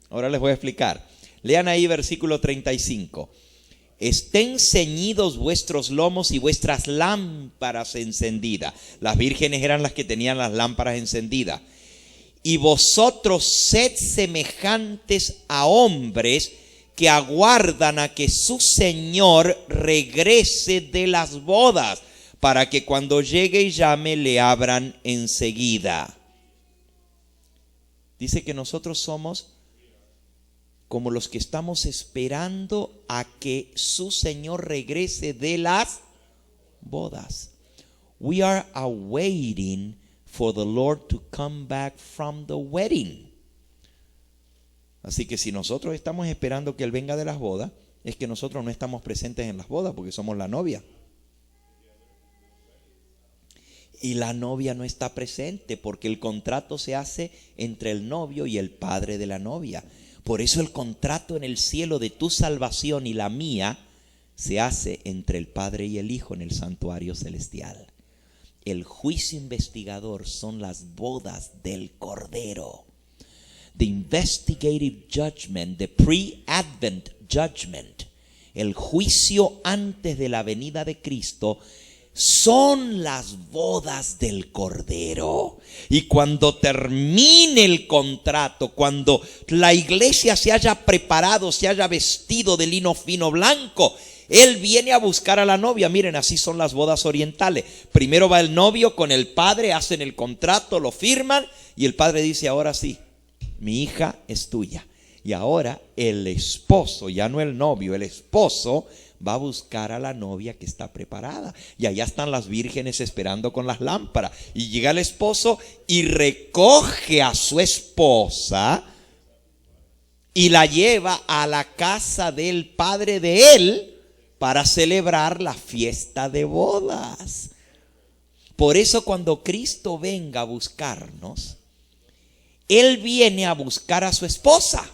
Speaker 1: Ahora les voy a explicar. Lean ahí versículo 35. Estén ceñidos vuestros lomos y vuestras lámparas encendidas. Las vírgenes eran las que tenían las lámparas encendidas. Y vosotros sed semejantes a hombres que aguardan a que su Señor regrese de las bodas, para que cuando llegue y llame le abran enseguida. Dice que nosotros somos como los que estamos esperando a que su Señor regrese de las bodas. We are awaiting for the Lord to come back from the wedding. Así que si nosotros estamos esperando que Él venga de las bodas, es que nosotros no estamos presentes en las bodas porque somos la novia. Y la novia no está presente porque el contrato se hace entre el novio y el padre de la novia. Por eso el contrato en el cielo de tu salvación y la mía se hace entre el Padre y el Hijo en el santuario celestial. El juicio investigador son las bodas del Cordero. The investigative judgment, the pre-advent judgment, el juicio antes de la venida de Cristo, son las bodas del Cordero. Y cuando termine el contrato, cuando la iglesia se haya preparado, se haya vestido de lino fino blanco, Él viene a buscar a la novia. Miren, así son las bodas orientales. Primero va el novio con el padre, hacen el contrato, lo firman y el padre dice: ahora sí, mi hija es tuya. Y ahora el esposo, ya no el novio, el esposo va a buscar a la novia que está preparada. Y allá están las vírgenes esperando con las lámparas. Y llega el esposo y recoge a su esposa y la lleva a la casa del padre de él para celebrar la fiesta de bodas. Por eso cuando Cristo venga a buscarnos, Él viene a buscar a su esposa.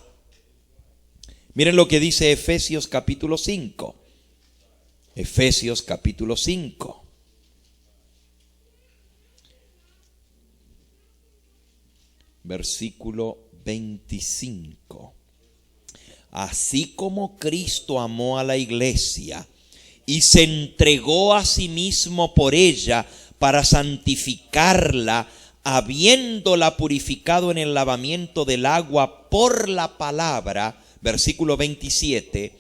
Speaker 1: Miren lo que dice Efesios capítulo 5. Efesios capítulo 5. Versículo 25. Así como Cristo amó a la iglesia y se entregó a sí mismo por ella para santificarla, habiéndola purificado en el lavamiento del agua por la palabra, versículo 27,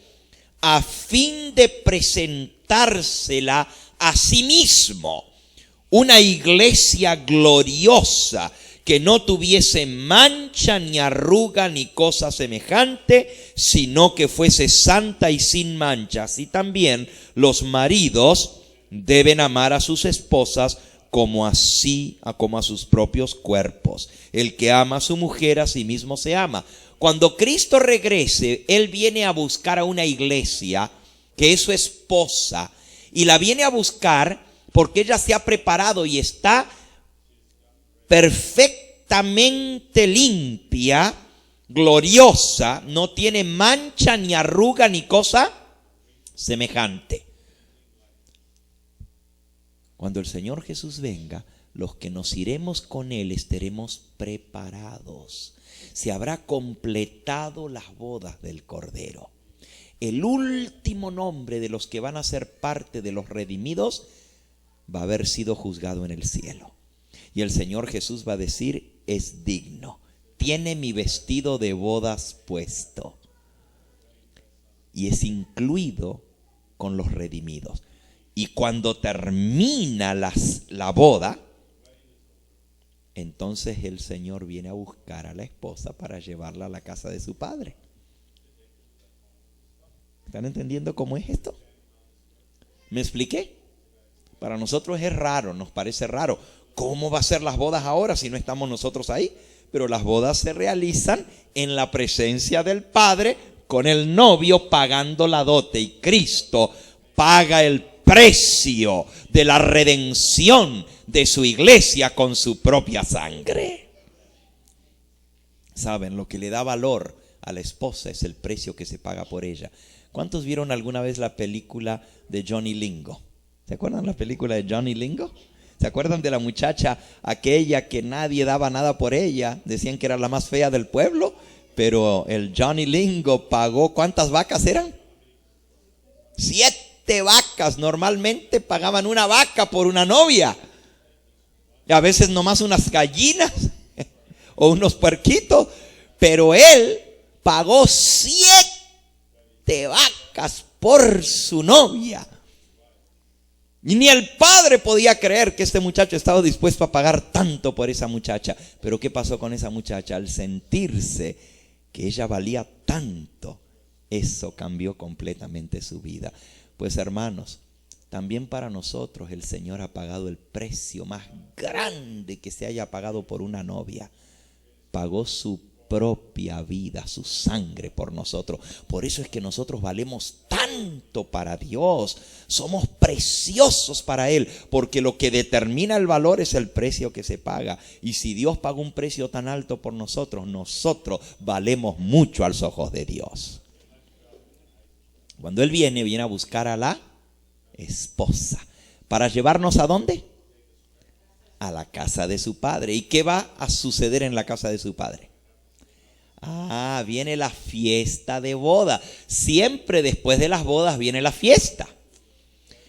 Speaker 1: a fin de presentársela a sí mismo, una iglesia gloriosa, que no tuviese mancha ni arruga ni cosa semejante, sino que fuese santa y sin mancha. Así también los maridos deben amar a sus esposas como a sus propios cuerpos. El que ama a su mujer a sí mismo se ama. Cuando Cristo regrese, Él viene a buscar a una iglesia que es su esposa, y la viene a buscar porque ella se ha preparado y está perfectamente limpia, gloriosa, no tiene mancha ni arruga ni cosa semejante. Cuando el Señor Jesús venga, los que nos iremos con Él estaremos preparados. Se habrá completado las bodas del Cordero. El último nombre de los que van a ser parte de los redimidos va a haber sido juzgado en el cielo. Y el Señor Jesús va a decir: es digno, tiene mi vestido de bodas puesto. Y es incluido con los redimidos. Y cuando termina la boda, entonces el Señor viene a buscar a la esposa para llevarla a la casa de su padre. ¿Están entendiendo cómo es esto? ¿Me expliqué? Para nosotros es raro, nos parece raro. ¿Cómo va a ser las bodas ahora si no estamos nosotros ahí? Pero las bodas se realizan en la presencia del Padre, con el novio pagando la dote. Y Cristo paga el precio de la redención de su iglesia con su propia sangre. ¿Saben? Lo que le da valor a la esposa es el precio que se paga por ella. ¿Cuántos vieron alguna vez la película de Johnny Lingo? ¿Se acuerdan la película de Johnny Lingo? ¿Se acuerdan de la muchacha aquella que nadie daba nada por ella? Decían que era la más fea del pueblo, pero el Johnny Lingo pagó, ¿cuántas vacas eran? 7 vacas. Normalmente pagaban una vaca por una novia. Y a veces nomás unas gallinas o unos puerquitos. Pero él pagó 7 vacas por su novia. Y ni el padre podía creer que este muchacho estaba dispuesto a pagar tanto por esa muchacha. Pero ¿qué pasó con esa muchacha? Al sentirse que ella valía tanto, eso cambió completamente su vida. Pues hermanos, también para nosotros el Señor ha pagado el precio más grande que se haya pagado por una novia. Pagó su propia vida, su sangre por nosotros. Por eso es que nosotros valemos tanto para Dios. Somos preciosos para Él, porque lo que determina el valor es el precio que se paga. Y si Dios pagó un precio tan alto por nosotros, nosotros valemos mucho a los ojos de Dios. Cuando Él viene a buscar a la esposa. ¿Para llevarnos a dónde? a la casa de su padre. ¿Y qué va a suceder en la casa de su padre? Viene la fiesta de boda. Siempre después de las bodas viene la fiesta.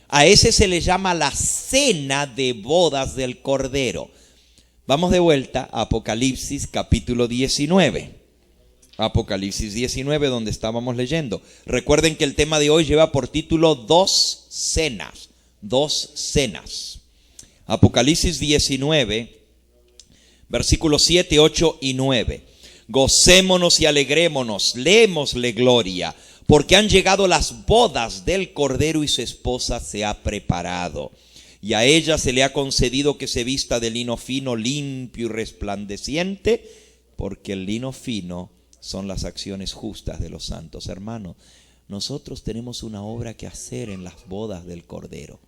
Speaker 1: A ese se le llama la cena de bodas del Cordero. Vamos de vuelta a Apocalipsis capítulo 19. Apocalipsis 19, donde estábamos leyendo. Recuerden que el tema de hoy lleva por título dos cenas. Dos cenas. Apocalipsis 19, versículos 7, 8 y 9. Gocémonos y alegrémonos, lémosle gloria, porque han llegado las bodas del Cordero y su esposa se ha preparado. Y a ella se le ha concedido que se vista de lino fino, limpio y resplandeciente, porque el lino fino son las acciones justas de los santos. Hermanos, nosotros tenemos una obra que hacer en las bodas del Cordero.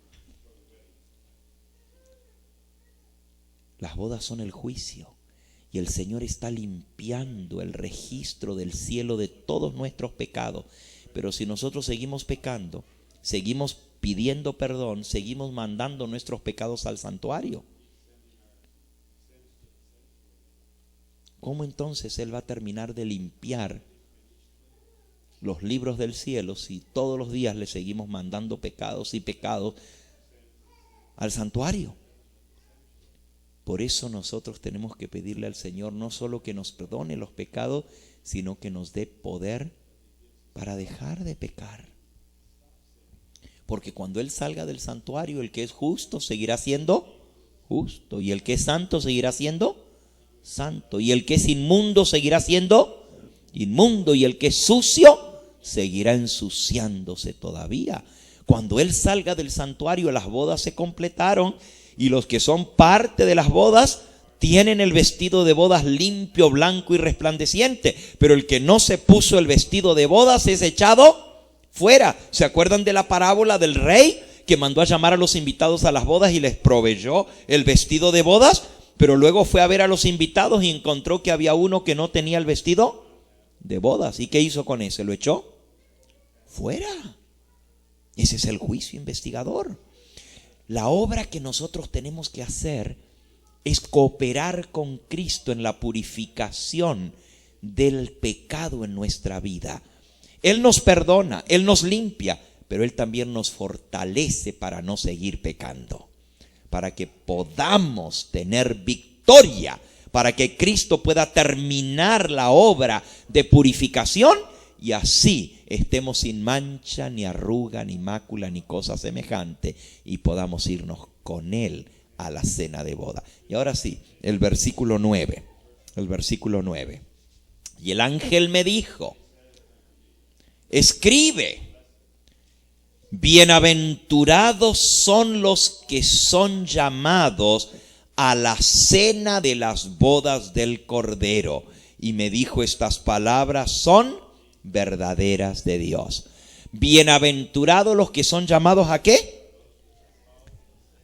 Speaker 1: Las bodas son el juicio. Y el Señor está limpiando el registro del cielo de todos nuestros pecados. Pero si nosotros seguimos pecando, seguimos pidiendo perdón, seguimos mandando nuestros pecados al santuario, ¿cómo entonces Él va a terminar de limpiar los libros del cielo si todos los días le seguimos mandando pecados y pecados al santuario? Por eso nosotros tenemos que pedirle al Señor no solo que nos perdone los pecados, sino que nos dé poder para dejar de pecar. Porque cuando Él salga del santuario, el que es justo seguirá siendo justo, y el que es santo seguirá siendo santo, y el que es inmundo seguirá siendo inmundo, y el que es sucio seguirá ensuciándose todavía. Cuando Él salga del santuario, las bodas se completaron. Y los que son parte de las bodas tienen el vestido de bodas limpio, blanco y resplandeciente. Pero el que no se puso el vestido de bodas es echado fuera. ¿Se acuerdan de la parábola del rey que mandó a llamar a los invitados a las bodas y les proveyó el vestido de bodas? Pero luego fue a ver a los invitados y encontró que había uno que no tenía el vestido de bodas. ¿Y qué hizo con ese? Lo echó fuera. Ese es el juicio investigador. La obra que nosotros tenemos que hacer es cooperar con Cristo en la purificación del pecado en nuestra vida. Él nos perdona, Él nos limpia, pero Él también nos fortalece para no seguir pecando, para que podamos tener victoria, para que Cristo pueda terminar la obra de purificación y así estemos sin mancha, ni arruga, ni mácula, ni cosa semejante, y podamos irnos con Él a la cena de boda. Y ahora sí, el versículo 9. El versículo 9. Y el ángel me dijo: escribe, bienaventurados son los que son llamados a la cena de las bodas del Cordero. Y me dijo: estas palabras son verdaderas de Dios. Bienaventurados los que son llamados ¿a qué?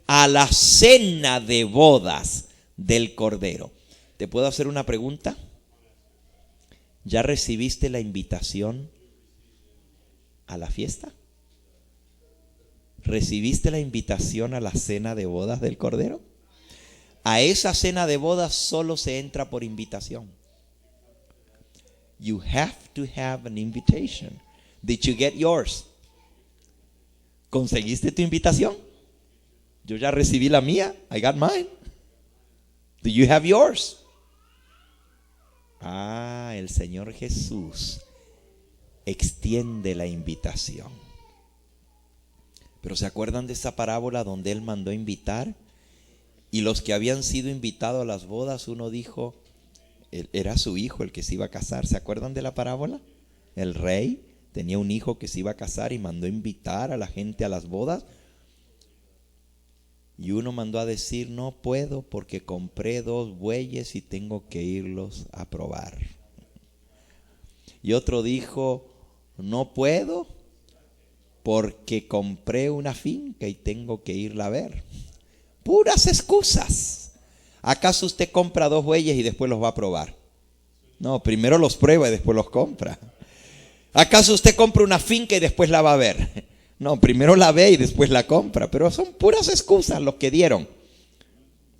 Speaker 1: A la cena de bodas del Cordero. ¿Te puedo hacer una pregunta? ¿Ya recibiste la invitación a la fiesta? ¿Recibiste la invitación a la cena de bodas del Cordero? A esa cena de bodas solo se entra por invitación. You have to have an invitation. Did you get yours? ¿Conseguiste tu invitación? Yo ya recibí la mía. I got mine. Do you have yours? El Señor Jesús extiende la invitación. Pero ¿se acuerdan de esa parábola donde Él mandó invitar? Y los que habían sido invitados a las bodas, uno dijo, era su hijo el que se iba a casar. ¿Se acuerdan de la parábola? El rey tenía un hijo que se iba a casar y mandó invitar a la gente a las bodas. Y uno mandó a decir: no puedo porque compré 2 bueyes y tengo que irlos a probar. Y otro dijo: no puedo porque compré una finca y tengo que irla a ver. Puras excusas. ¿Acaso usted compra 2 bueyes y después los va a probar? No, primero los prueba y después los compra. ¿Acaso usted compra una finca y después la va a ver? No, primero la ve y después la compra. Pero son puras excusas los que dieron.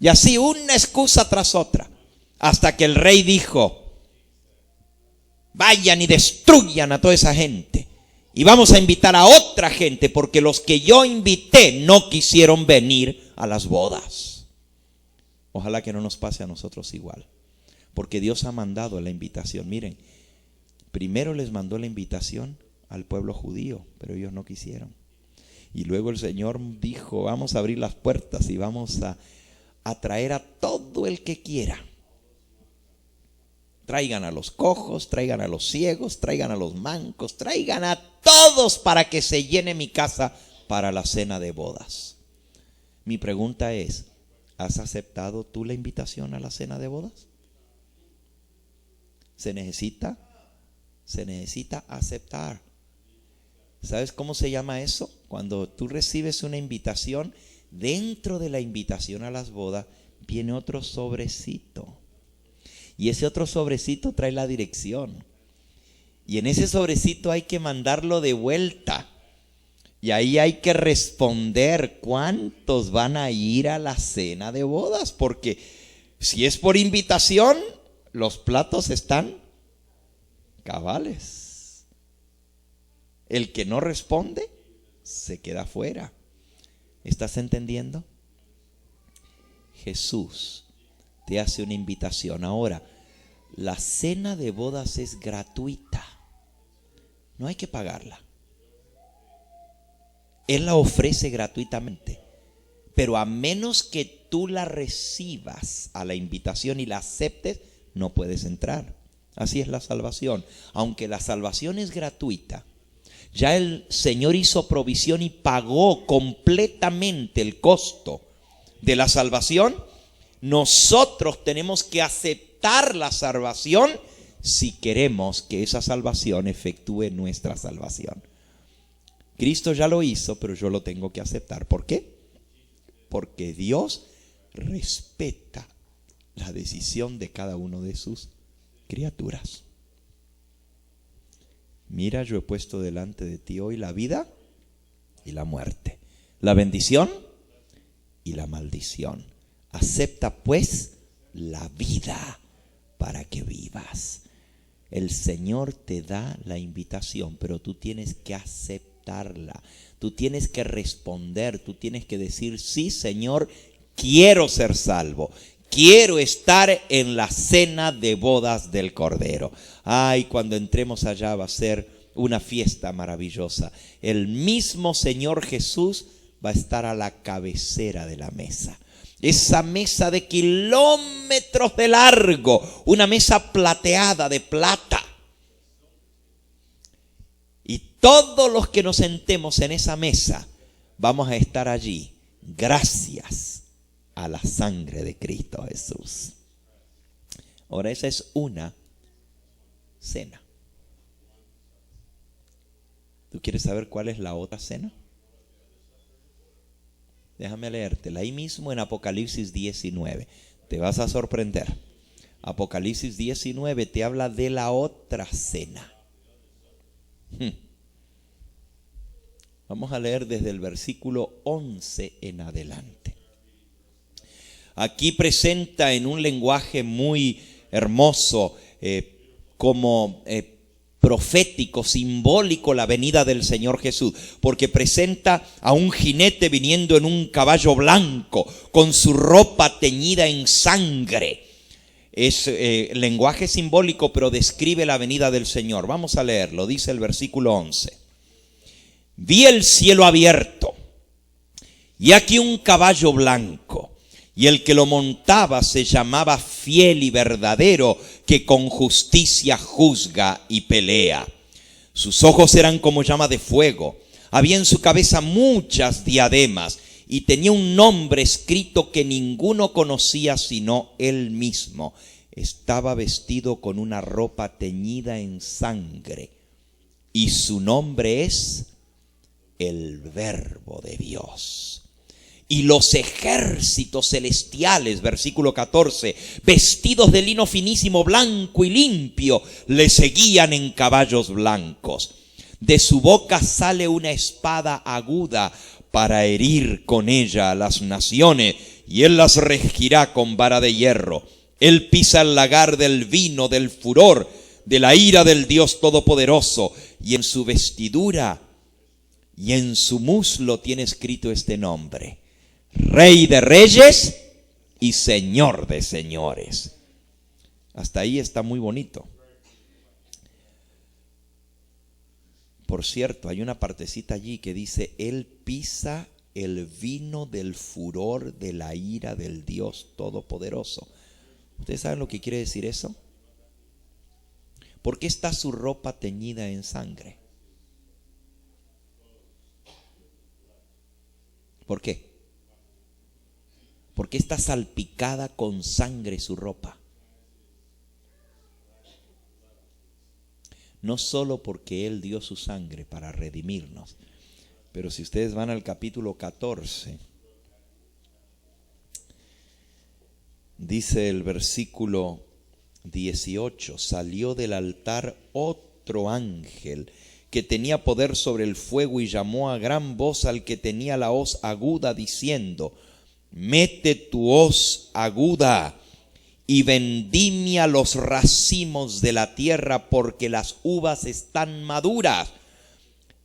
Speaker 1: Y así una excusa tras otra, hasta que el rey dijo: vayan y destruyan a toda esa gente, y vamos a invitar a otra gente, porque los que yo invité no quisieron venir a las bodas. Ojalá que no nos pase a nosotros igual, porque Dios ha mandado la invitación. Miren, primero les mandó la invitación al pueblo judío, pero ellos no quisieron. Y luego el Señor dijo: vamos a abrir las puertas y vamos a traer a todo el que quiera. Traigan a los cojos, traigan a los ciegos, traigan a los mancos, traigan a todos para que se llene mi casa para la cena de bodas. Mi pregunta es: ¿has aceptado tú la invitación a la cena de bodas? Se necesita aceptar. ¿Sabes cómo se llama eso? Cuando tú recibes una invitación, dentro de la invitación a las bodas viene otro sobrecito. Y ese otro sobrecito trae la dirección. Y en ese sobrecito hay que mandarlo de vuelta. Y ahí hay que responder cuántos van a ir a la cena de bodas. Porque si es por invitación, los platos están cabales. El que no responde se queda fuera. ¿Estás entendiendo? Jesús te hace una invitación. Ahora, la cena de bodas es gratuita. No hay que pagarla. Él la ofrece gratuitamente. Pero a menos que tú la recibas a la invitación y la aceptes, no puedes entrar. Así es la salvación. Aunque la salvación es gratuita, ya el Señor hizo provisión y pagó completamente el costo de la salvación. Nosotros tenemos que aceptar la salvación si queremos que esa salvación efectúe nuestra salvación. Cristo ya lo hizo, pero yo lo tengo que aceptar. ¿Por qué? Porque Dios respeta la decisión de cada uno de sus criaturas. Mira, yo he puesto delante de ti hoy la vida y la muerte, la bendición y la maldición. Acepta pues la vida para que vivas. El Señor te da la invitación, pero tú tienes que aceptarla. Tú tienes que responder, tú tienes que decir: sí, Señor, quiero ser salvo. Quiero estar en la cena de bodas del Cordero. Ay, cuando entremos allá va a ser una fiesta maravillosa. El mismo Señor Jesús va a estar a la cabecera de la mesa. Esa mesa de kilómetros de largo, una mesa plateada de plata. Y todos los que nos sentemos en esa mesa vamos a estar allí gracias a la sangre de Cristo Jesús. Ahora, esa es una cena. ¿Tú quieres saber cuál es la otra cena? Déjame leértela ahí mismo en Apocalipsis 19. Te vas a sorprender. Apocalipsis 19 te habla de la otra cena. Vamos a leer desde el versículo 11 en adelante. Aquí presenta en un lenguaje muy hermoso, como profético, simbólico, la venida del Señor Jesús, porque presenta a un jinete viniendo en un caballo blanco, con su ropa teñida en sangre. Es lenguaje simbólico, pero describe la venida del Señor. Vamos a leerlo, dice el versículo 11. Vi el cielo abierto, y aquí un caballo blanco, y el que lo montaba se llamaba Fiel y Verdadero, que con justicia juzga y pelea. Sus ojos eran como llama de fuego, había en su cabeza muchas diademas, y tenía un nombre escrito que ninguno conocía sino él mismo. Estaba vestido con una ropa teñida en sangre, y su nombre es el Verbo de Dios. Y los ejércitos celestiales, versículo 14, vestidos de lino finísimo, blanco y limpio, le seguían en caballos blancos. De su boca sale una espada aguda para herir con ella a las naciones, y él las regirá con vara de hierro. Él pisa el lagar del vino, del furor, de la ira del Dios Todopoderoso, y en su vestidura y en su muslo tiene escrito este nombre: Rey de Reyes y Señor de Señores. Hasta ahí está muy bonito. Por cierto, hay una partecita allí que dice: Él pisa el vino del furor de la ira del Dios Todopoderoso. ¿Ustedes saben lo que quiere decir eso? ¿Por qué está su ropa teñida en sangre? ¿Por qué? ¿Por qué está salpicada con sangre su ropa? No solo porque Él dio su sangre para redimirnos, pero si ustedes van al capítulo 14, dice el versículo 18: salió del altar otro ángel que tenía poder sobre el fuego y llamó a gran voz al que tenía la hoz aguda, diciendo: mete tu hoz aguda y vendimia los racimos de la tierra, porque las uvas están maduras.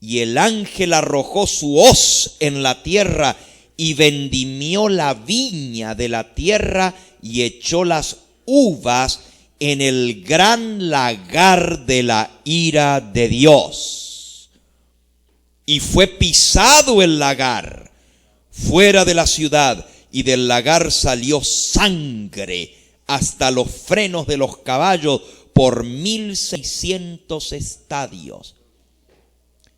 Speaker 1: Y el ángel arrojó su hoz en la tierra y vendimió la viña de la tierra y echó las uvas en el gran lagar de la ira de Dios. Y fue pisado el lagar fuera de la ciudad, y del lagar salió sangre hasta los frenos de los caballos por 1600 estadios.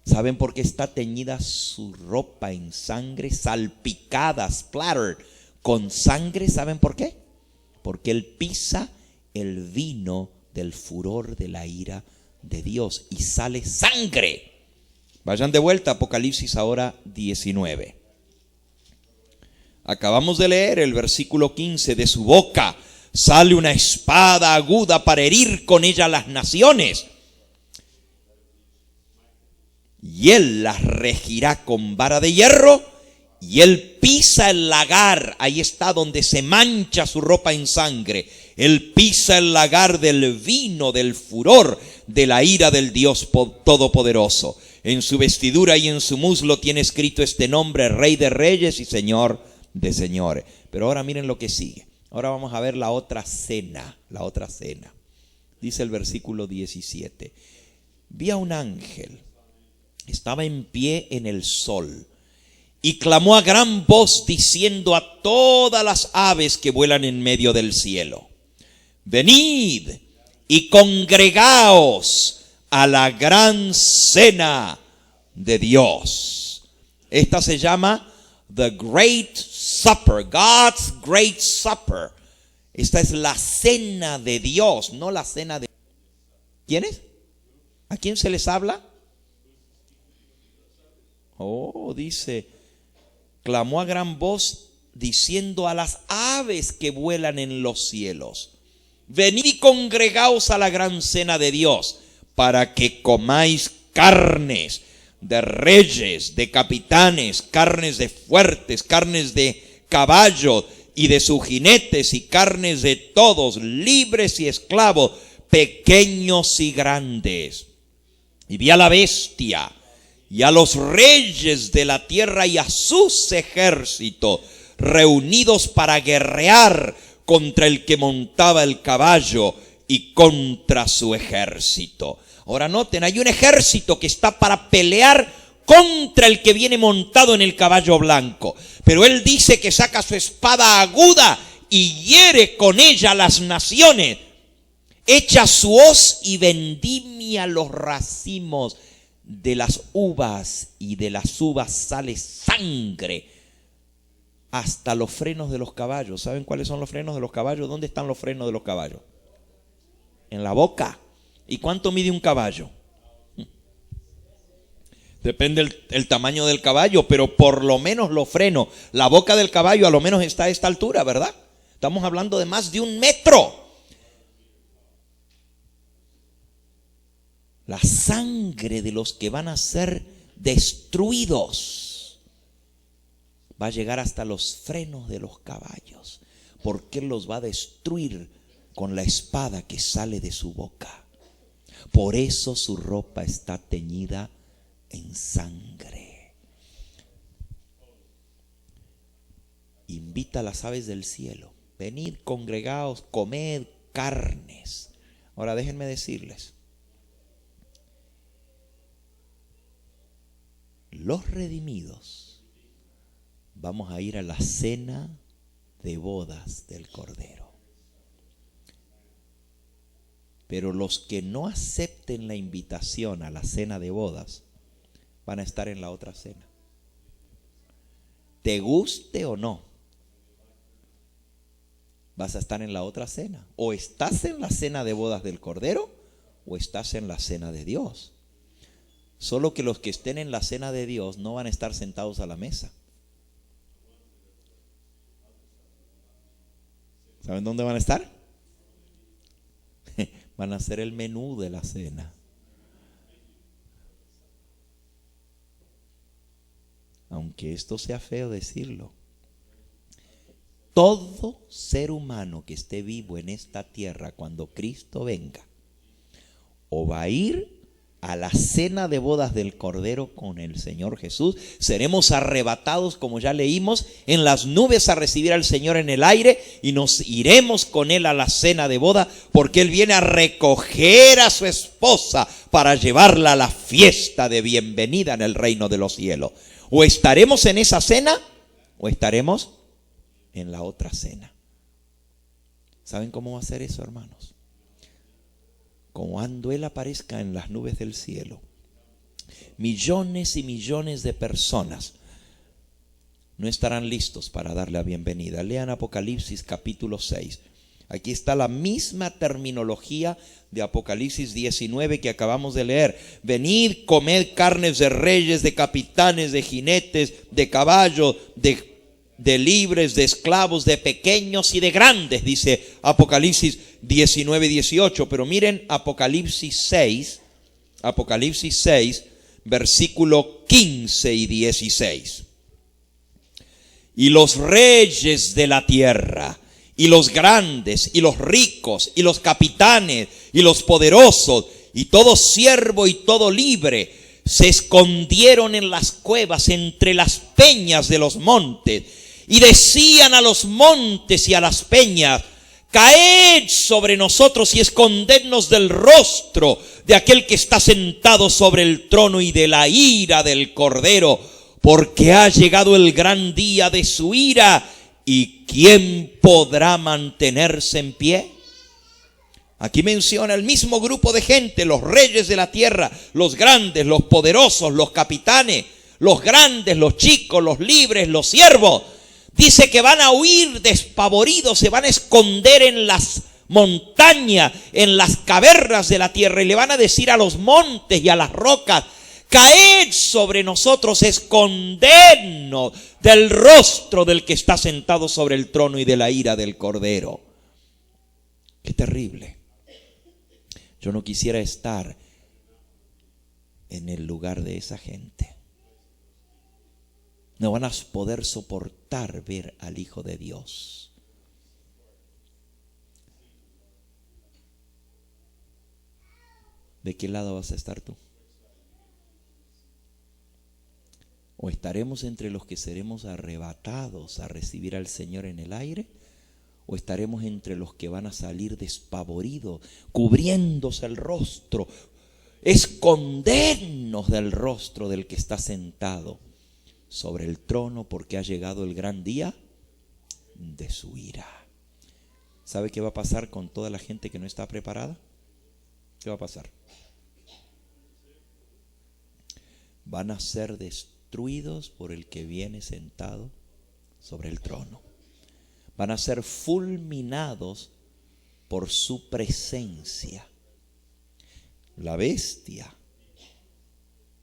Speaker 1: ¿Saben por qué está teñida su ropa en sangre? Salpicada, splattered con sangre. ¿Saben por qué? Porque él pisa el vino del furor de la ira de Dios y sale sangre. Vayan de vuelta a Apocalipsis ahora 19. Acabamos de leer el versículo 15: de su boca sale una espada aguda para herir con ella las naciones. Y él las regirá con vara de hierro, y él pisa el lagar. Ahí está donde se mancha su ropa en sangre. Él pisa el lagar del vino, del furor, de la ira del Dios Todopoderoso. En su vestidura y en su muslo tiene escrito este nombre: Rey de Reyes y Señor de Señores. Pero ahora miren lo que sigue. Ahora vamos a ver la otra cena. La otra cena. Dice el versículo 17: vi a un ángel, estaba en pie en el sol, y clamó a gran voz diciendo a todas las aves que vuelan en medio del cielo: venid y congregaos a la gran cena de Dios. Esta se llama The Great Supper, God's Great Supper. Esta es la cena de Dios, no la cena de... ¿Quiénes? ¿A quién se les habla? Oh, dice, clamó a gran voz diciendo a las aves que vuelan en los cielos: venid y congregaos a la gran cena de Dios, para que comáis carnes de reyes, de capitanes, carnes de fuertes, carnes de caballos y de sus jinetes, y carnes de todos, libres y esclavos, pequeños y grandes. Y vi a la bestia y a los reyes de la tierra y a sus ejércitos reunidos para guerrear contra el que montaba el caballo y contra su ejército. Ahora noten, hay un ejército que está para pelear contra el que viene montado en el caballo blanco. Pero él dice que saca su espada aguda y hiere con ella las naciones. Echa su hoz y vendimia los racimos de las uvas, y de las uvas sale sangre hasta los frenos de los caballos. ¿Saben cuáles son los frenos de los caballos? ¿Dónde están los frenos de los caballos? En la boca. ¿Y cuánto mide un caballo? Depende el tamaño del caballo, pero por lo menos los frenos, la boca del caballo a lo menos está a esta altura, ¿verdad? Estamos hablando de más de 1 metro. La sangre de los que van a ser destruidos Va a llegar hasta los frenos de los caballos, porque Él los va a destruir con la espada que sale de su boca. Por eso su ropa está teñida en sangre. Invita a las aves del cielo: venid, congregaos, comed carnes. Ahora déjenme decirles, los redimidos vamos a ir a la cena de bodas del Cordero. Pero los que no acepten la invitación a la cena de bodas van a estar en la otra cena. Te guste o no, vas a estar en la otra cena. O estás en la cena de bodas del Cordero o estás en la cena de Dios. Solo que los que estén en la cena de Dios no van a estar sentados a la mesa. ¿Saben dónde van a estar? Van a hacer el menú de la cena. Aunque esto sea feo decirlo, todo ser humano que esté vivo en esta tierra cuando Cristo venga, o va a ir a la cena de bodas del Cordero con el Señor Jesús, seremos arrebatados, como ya leímos, en las nubes a recibir al Señor en el aire, y nos iremos con Él a la cena de boda, porque Él viene a recoger a su esposa para llevarla a la fiesta de bienvenida en el reino de los cielos. O estaremos en esa cena o estaremos en la otra cena. ¿Saben cómo va a ser eso, hermanos? Cuando Él aparezca en las nubes del cielo, millones y millones de personas no estarán listos para darle la bienvenida. Lean Apocalipsis capítulo 6. Aquí está la misma terminología de Apocalipsis 19 que acabamos de leer. Venid, comed carnes de reyes, de capitanes, de jinetes, de caballos, de libres, de esclavos, de pequeños y de grandes, dice Apocalipsis 19, 18. Pero miren Apocalipsis 6, versículo 15 y 16. Y los reyes de la tierra, y los grandes, y los ricos, y los capitanes, y los poderosos, y todo siervo y todo libre, se escondieron en las cuevas entre las peñas de los montes, y decían a los montes y a las peñas: caed sobre nosotros y escondednos del rostro de aquel que está sentado sobre el trono y de la ira del Cordero, porque ha llegado el gran día de su ira, y ¿quién podrá mantenerse en pie? Aquí menciona el mismo grupo de gente: los reyes de la tierra, los grandes, los poderosos, los capitanes, los grandes, los chicos, los libres, los siervos. Dice que van a huir despavoridos, se van a esconder en las montañas, en las cavernas de la tierra, y le van a decir a los montes y a las rocas: caed sobre nosotros, escondednos del rostro del que está sentado sobre el trono y de la ira del Cordero. Qué terrible. Yo no quisiera estar en el lugar de esa gente. No van a poder soportar ver al Hijo de Dios. ¿De qué lado vas a estar tú? ¿O estaremos entre los que seremos arrebatados a recibir al Señor en el aire? ¿O estaremos entre los que van a salir despavoridos, cubriéndose el rostro, escondernos del rostro del que está sentado sobre el trono, porque ha llegado el gran día de su ira? ¿Sabe qué va a pasar con toda la gente que no está preparada? ¿Qué va a pasar? Van a ser destruidos por el que viene sentado sobre el trono. Van a ser fulminados por su presencia. La bestia,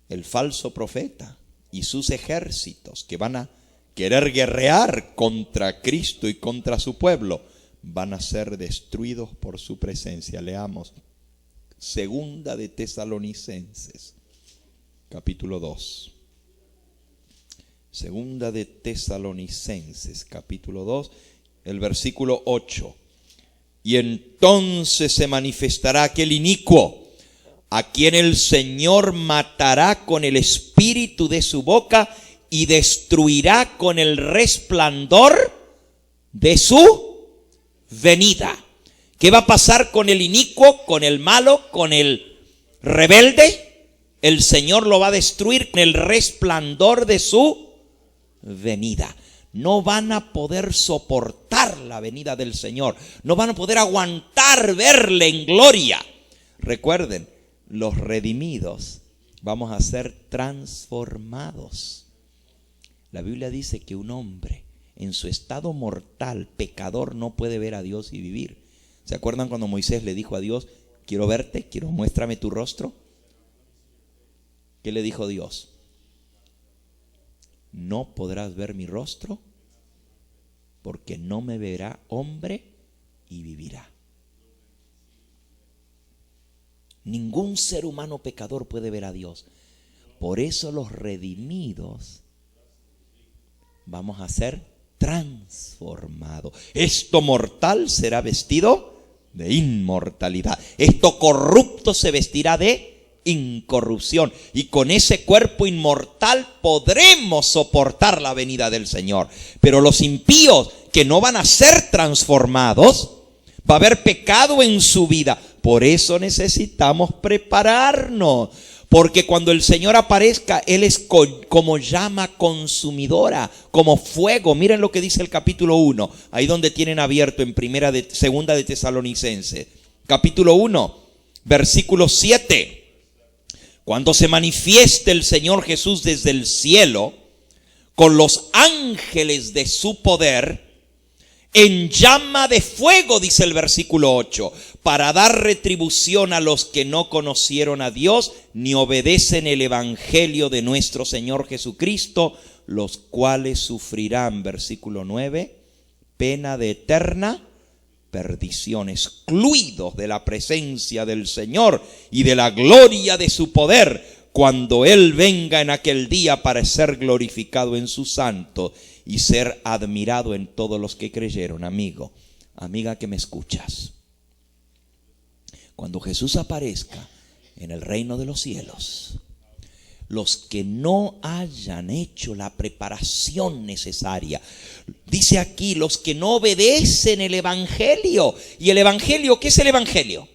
Speaker 1: el falso profeta y sus ejércitos que van a querer guerrear contra Cristo y contra su pueblo, van a ser destruidos por su presencia. Leamos Segunda de Tesalonicenses, capítulo 2. Segunda de Tesalonicenses, capítulo 2, el versículo 8. Y entonces se manifestará aquel inicuo, a quien el Señor matará con el espíritu de su boca y destruirá con el resplandor de su venida. ¿Qué va a pasar con el inicuo, con el malo, con el rebelde? El Señor lo va a destruir con el resplandor de su venida. No van a poder soportar la venida del Señor. No van a poder aguantar verle en gloria. Recuerden, los redimidos vamos a ser transformados. La Biblia dice que un hombre en su estado mortal, pecador, no puede ver a Dios y vivir. ¿Se acuerdan cuando Moisés le dijo a Dios, quiero verte, muéstrame tu rostro? ¿Qué le dijo Dios? No podrás ver mi rostro porque no me verá hombre y vivirá. Ningún ser humano pecador puede ver a Dios. Por eso los redimidos vamos a ser transformados. Esto mortal será vestido de inmortalidad. Esto corrupto se vestirá de incorrupción. Y con ese cuerpo inmortal podremos soportar la venida del Señor. Pero los impíos que no van a ser transformados, va a haber pecado en su vida. Por eso necesitamos prepararnos. Porque cuando el Señor aparezca, Él es como llama consumidora, como fuego. Miren lo que dice el capítulo 1, ahí donde tienen abierto en segunda de Tesalonicenses. Capítulo 1, versículo 7. Cuando se manifieste el Señor Jesús desde el cielo, con los ángeles de su poder, en llama de fuego, dice el versículo 8, para dar retribución a los que no conocieron a Dios ni obedecen el evangelio de nuestro Señor Jesucristo, los cuales sufrirán, versículo 9, pena de eterna perdición, excluidos de la presencia del Señor y de la gloria de su poder, cuando Él venga en aquel día para ser glorificado en sus santos y ser admirado en todos los que creyeron. Amigo, amiga que me escuchas, cuando Jesús aparezca en el reino de los cielos, los que no hayan hecho la preparación necesaria, dice aquí, los que no obedecen el evangelio. ¿Y el evangelio qué es el evangelio?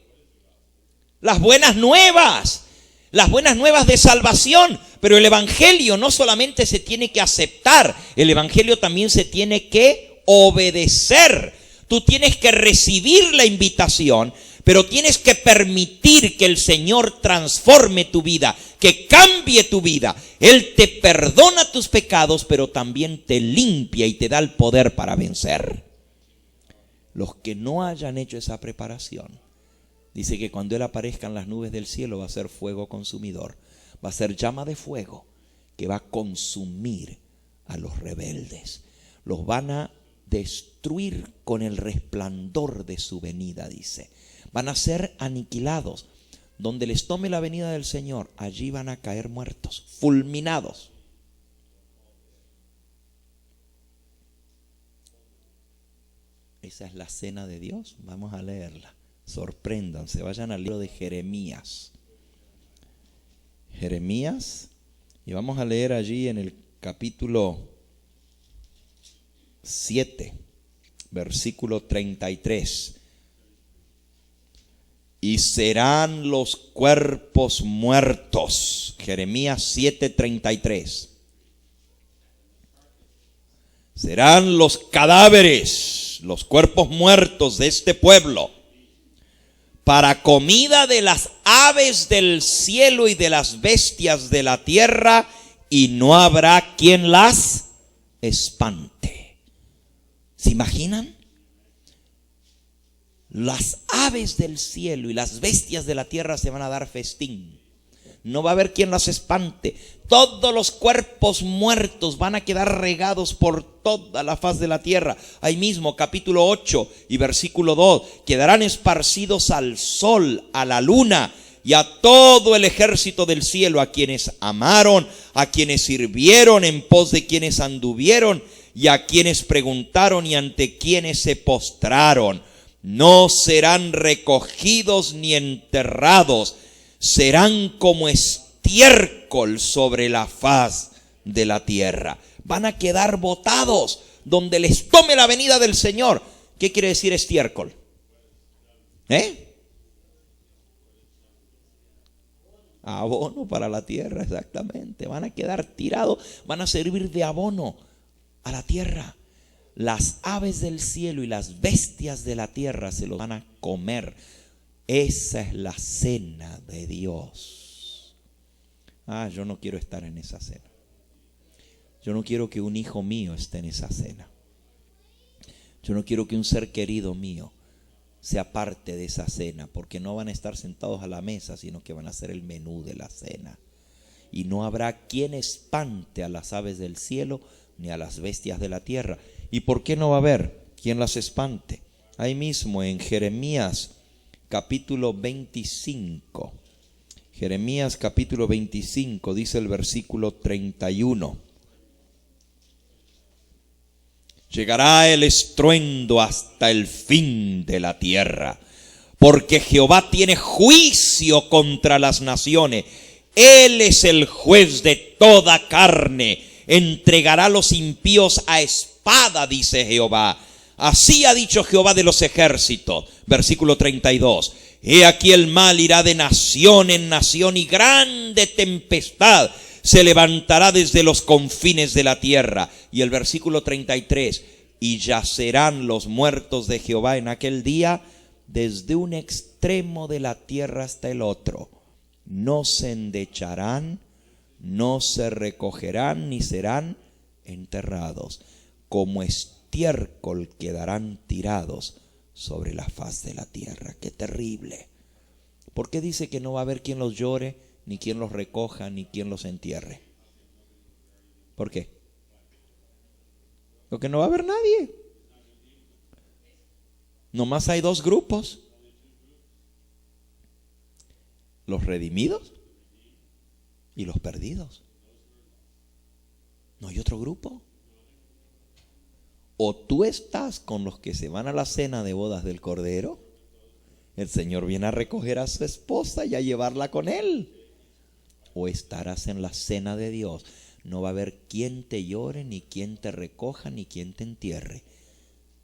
Speaker 1: Las buenas nuevas de salvación. Pero el evangelio no solamente se tiene que aceptar, el evangelio también se tiene que obedecer. Tú tienes que recibir la invitación, pero tienes que permitir que el Señor transforme tu vida, que cambie tu vida. Él te perdona tus pecados, pero también te limpia y te da el poder para vencer. Los que no hayan hecho esa preparación, dice que cuando Él aparezca en las nubes del cielo va a ser fuego consumidor. Va a ser llama de fuego que va a consumir a los rebeldes. Los van a destruir con el resplandor de su venida, dice. Van a ser aniquilados. Donde les tome la venida del Señor, allí van a caer muertos, fulminados. Esa es la cena de Dios. Vamos a leerla. Sorpréndanse, vayan al libro de Jeremías. Jeremías, y vamos a leer allí en el capítulo 7, versículo 33. Y serán los cuerpos muertos. Jeremías 7:33. Serán los cadáveres, los cuerpos muertos de este pueblo, para comida de las aves del cielo y de las bestias de la tierra, y no habrá quien las espante. ¿Se imaginan? Las aves del cielo y las bestias de la tierra se van a dar festín. No va a haber quien las espante. Todos los cuerpos muertos van a quedar regados por toda la faz de la tierra. Ahí mismo, capítulo 8 y versículo 2. Quedarán esparcidos al sol, a la luna y a todo el ejército del cielo, a quienes amaron, a quienes sirvieron, en pos de quienes anduvieron, y a quienes preguntaron y ante quienes se postraron. No serán recogidos ni enterrados, serán como estiércol sobre la faz de la tierra. Van a quedar botados donde les tome la venida del Señor. ¿Qué quiere decir estiércol? Abono para la tierra, exactamente. Van a quedar tirados, van a servir de abono a la tierra. Las aves del cielo y las bestias de la tierra se los van a comer. Esa es la cena de Dios. Yo no quiero estar en esa cena. Yo no quiero que un hijo mío esté en esa cena. Yo no quiero que un ser querido mío sea parte de esa cena, porque no van a estar sentados a la mesa, sino que van a ser el menú de la cena. Y no habrá quien espante a las aves del cielo ni a las bestias de la tierra. ¿Y por qué no va a haber quien las espante? Ahí mismo en Jeremías capítulo 25. Jeremías capítulo 25 dice el versículo 31. Llegará el estruendo hasta el fin de la tierra, porque Jehová tiene juicio contra las naciones. Él es el juez de toda carne. Entregará a los impíos a espada, dice Jehová. Así ha dicho Jehová de los ejércitos. Versículo 32. He aquí el mal irá de nación en nación, y grande tempestad se levantará desde los confines de la tierra. Y el versículo 33. Y yacerán los muertos de Jehová en aquel día, desde un extremo de la tierra hasta el otro. No se endecharán, no se recogerán, ni serán enterrados. Como estiércol quedarán tirados sobre la faz de la tierra. ¡Qué terrible! ¿Por qué dice que no va a haber quien los llore, ni quien los recoja, ni quien los entierre? ¿Por qué? Porque no va a haber nadie. Nomás hay dos grupos: los redimidos y los perdidos. No hay otro grupo. O tú estás con los que se van a la cena de bodas del Cordero. El Señor viene a recoger a su esposa y a llevarla con Él. O estarás en la cena de Dios. No va a haber quien te llore, ni quien te recoja, ni quien te entierre.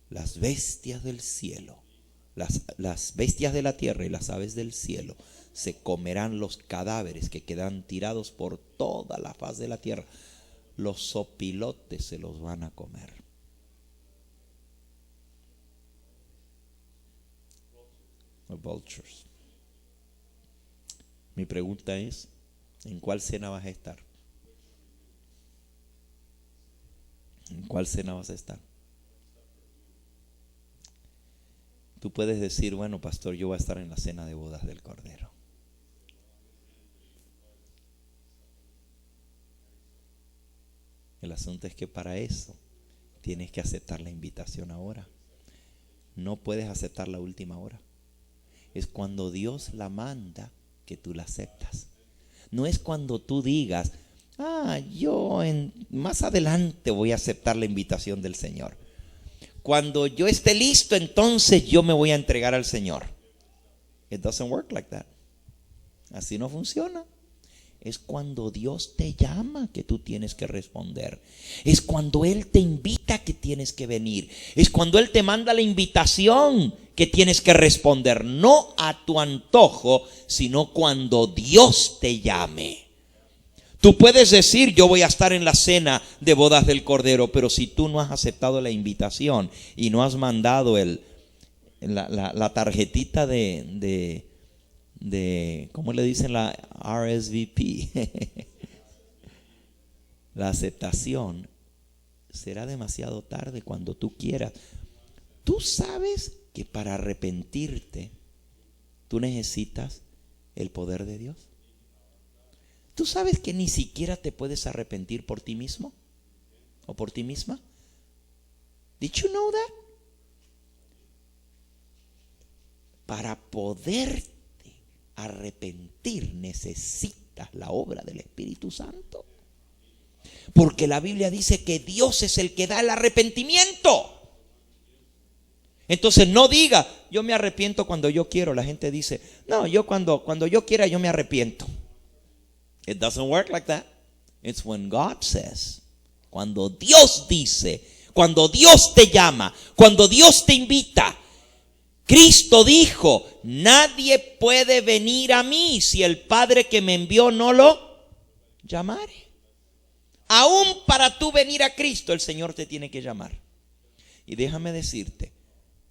Speaker 1: Las bestias del cielo, las bestias de la tierra y las aves del cielo se comerán los cadáveres que quedan tirados por toda la faz de la tierra. Los sopilotes se los van a comer. Los vultures. Mi pregunta es: ¿en cuál cena vas a estar? ¿En cuál cena vas a estar? Tú puedes decir: bueno, pastor, yo voy a estar en la cena de bodas del Cordero. El asunto es que para eso tienes que aceptar la invitación ahora. No puedes aceptar la última hora. Es cuando Dios la manda que tú la aceptas. No es cuando tú digas: yo más adelante voy a aceptar la invitación del Señor. Cuando yo esté listo, entonces yo me voy a entregar al Señor. It doesn't work like that. Así no funciona. Es cuando Dios te llama que tú tienes que responder. Es cuando Él te invita que tienes que venir. Es cuando Él te manda la invitación que tienes que responder. No a tu antojo, sino cuando Dios te llame. Tú puedes decir: yo voy a estar en la cena de bodas del Cordero, pero si tú no has aceptado la invitación y no has mandado la tarjetita de ¿cómo le dicen? La RSVP, la aceptación, será demasiado tarde cuando tú quieras. Tú sabes que para arrepentirte tú necesitas el poder de Dios. ¿Tú sabes que ni siquiera te puedes arrepentir por ti mismo o por ti misma? Did you know that? Para poderte arrepentir, necesitas la obra del Espíritu Santo. Porque la Biblia dice que Dios es el que da el arrepentimiento. Entonces no diga, yo me arrepiento cuando yo quiero. La gente dice, no, yo cuando yo quiera yo me arrepiento. It doesn't work like that. It's when God says. Cuando Dios dice, cuando Dios te llama, cuando Dios te invita. Cristo dijo, nadie puede venir a mí si el Padre que me envió no lo llamare. Aún para tú venir a Cristo, el Señor te tiene que llamar. Y déjame decirte,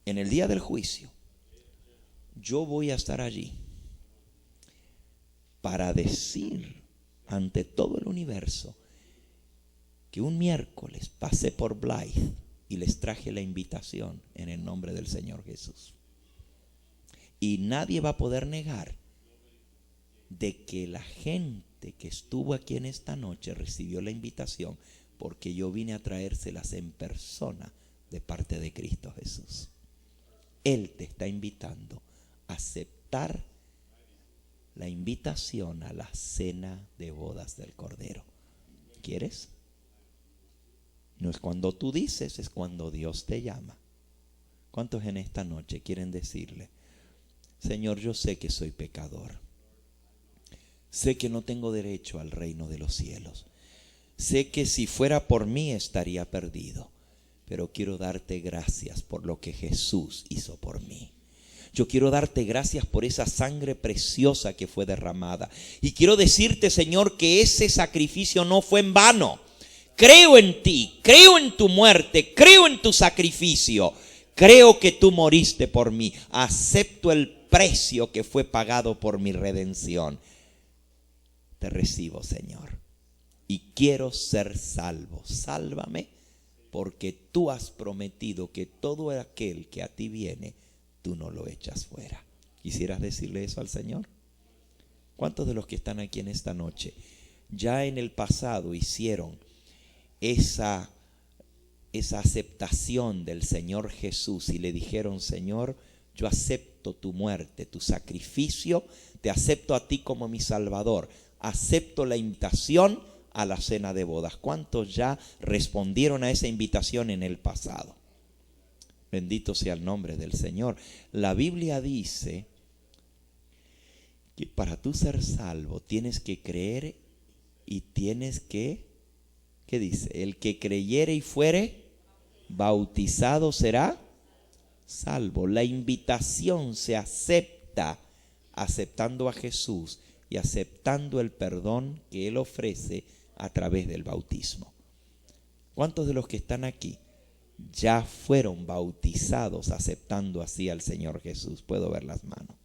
Speaker 1: en el día del juicio, yo voy a estar allí para decir ante todo el universo que un miércoles pasé por Blythe y les traje la invitación en el nombre del Señor Jesús. Y nadie va a poder negar de que la gente que estuvo aquí en esta noche recibió la invitación, porque yo vine a traérselas en persona de parte de Cristo Jesús. Él te está invitando a aceptar la invitación a la cena de bodas del Cordero. ¿Quieres? No es cuando tú dices, es cuando Dios te llama. ¿Cuántos en esta noche quieren decirle, Señor, yo sé que soy pecador, sé que no tengo derecho al reino de los cielos, sé que si fuera por mí estaría perdido, pero quiero darte gracias por lo que Jesús hizo por mí. Yo quiero darte gracias por esa sangre preciosa que fue derramada. Y quiero decirte, Señor, que ese sacrificio no fue en vano. Creo en ti, creo en tu muerte, creo en tu sacrificio. Creo que tú moriste por mí. Acepto el precio que fue pagado por mi redención. Te recibo, Señor. Y quiero ser salvo. Sálvame, porque tú has prometido que todo aquel que a ti viene, tú no lo echas fuera. ¿Quisieras decirle eso al Señor? ¿Cuántos de los que están aquí en esta noche ya en el pasado hicieron esa aceptación del Señor Jesús y le dijeron, Señor, yo acepto tu muerte, tu sacrificio, te acepto a ti como mi Salvador, acepto la invitación a la cena de bodas? ¿Cuántos ya respondieron a esa invitación en el pasado? Bendito sea el nombre del Señor. La Biblia dice que para tú ser salvo tienes que creer y tienes que, ¿qué dice? El que creyere y fuere bautizado será salvo. La invitación se acepta aceptando a Jesús y aceptando el perdón que Él ofrece a través del bautismo. ¿Cuántos de los que están aquí ya fueron bautizados aceptando así al Señor Jesús? Puedo ver las manos.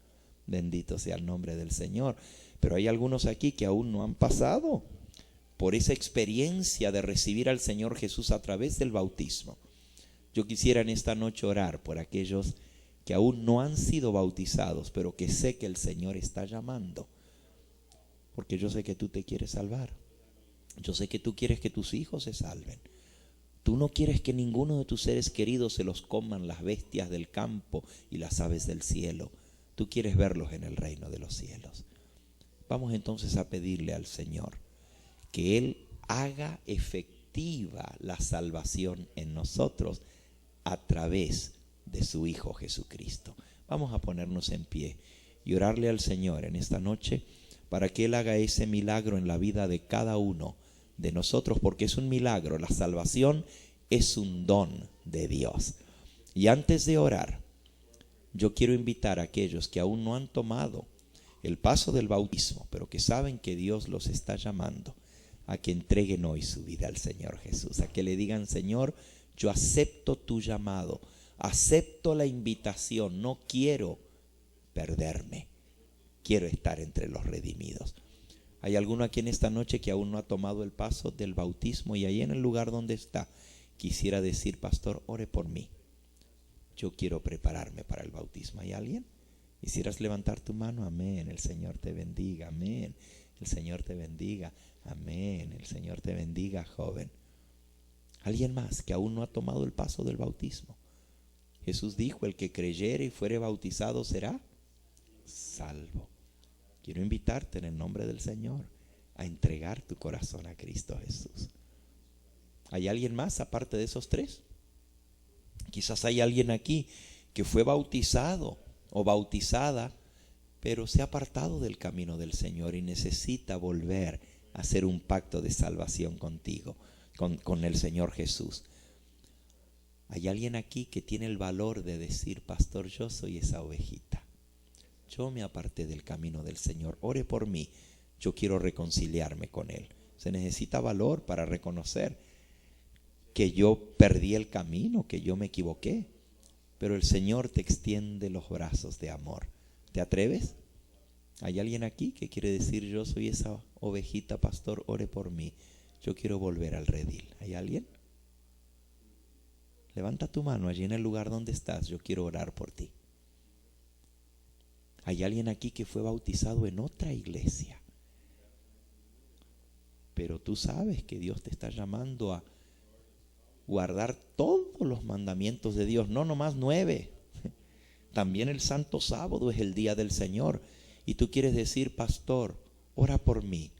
Speaker 1: Bendito sea el nombre del Señor. Pero hay algunos aquí que aún no han pasado por esa experiencia de recibir al Señor Jesús a través del bautismo. Yo quisiera en esta noche orar por aquellos que aún no han sido bautizados, pero que sé que el Señor está llamando. Porque yo sé que tú te quieres salvar. Yo sé que tú quieres que tus hijos se salven. Tú no quieres que ninguno de tus seres queridos se los coman las bestias del campo y las aves del cielo. Tú quieres verlos en el reino de los cielos. Vamos entonces a pedirle al Señor que Él haga efectiva la salvación en nosotros a través de su Hijo Jesucristo. Vamos a ponernos en pie y orarle al Señor en esta noche para que Él haga ese milagro en la vida de cada uno de nosotros, porque es un milagro. La salvación es un don de Dios. Y antes de orar, yo quiero invitar a aquellos que aún no han tomado el paso del bautismo, pero que saben que Dios los está llamando, a que entreguen hoy su vida al Señor Jesús, a que le digan, Señor, yo acepto tu llamado, acepto la invitación, no quiero perderme, quiero estar entre los redimidos. ¿Hay alguno aquí en esta noche que aún no ha tomado el paso del bautismo y ahí en el lugar donde está quisiera decir, pastor, ore por mí? Yo quiero prepararme para el bautismo. ¿Hay alguien? ¿Quisieras levantar tu mano? Amén. El Señor te bendiga. Amén. El Señor te bendiga. Amén. El Señor te bendiga, joven. ¿Alguien más que aún no ha tomado el paso del bautismo? Jesús dijo, el que creyere y fuere bautizado será salvo. quiero invitarte en el nombre del Señor a entregar tu corazón a Cristo Jesús. ¿Hay alguien más aparte de esos tres? Quizás hay alguien aquí que fue bautizado o bautizada, pero se ha apartado del camino del Señor y necesita volver a hacer un pacto de salvación contigo, con el Señor Jesús. Hay alguien aquí que tiene el valor de decir: pastor, yo soy esa ovejita. Yo me aparté del camino del Señor. Ore por mí. Yo quiero reconciliarme con Él. Se necesita valor para reconocer que yo perdí el camino, que yo me equivoqué. Pero el Señor te extiende los brazos de amor. ¿Te atreves? ¿Hay alguien aquí que quiere decir: yo soy esa ovejita, pastor, ore por mí? Yo quiero volver al redil. ¿Hay alguien? Levanta tu mano allí en el lugar donde estás. Yo quiero orar por ti. ¿Hay alguien aquí que fue bautizado en otra iglesia? Pero tú sabes que Dios te está llamando a guardar todos los mandamientos de Dios, no nomás 9. También el santo sábado es el día del Señor. Y tú quieres decir: pastor, ora por mí,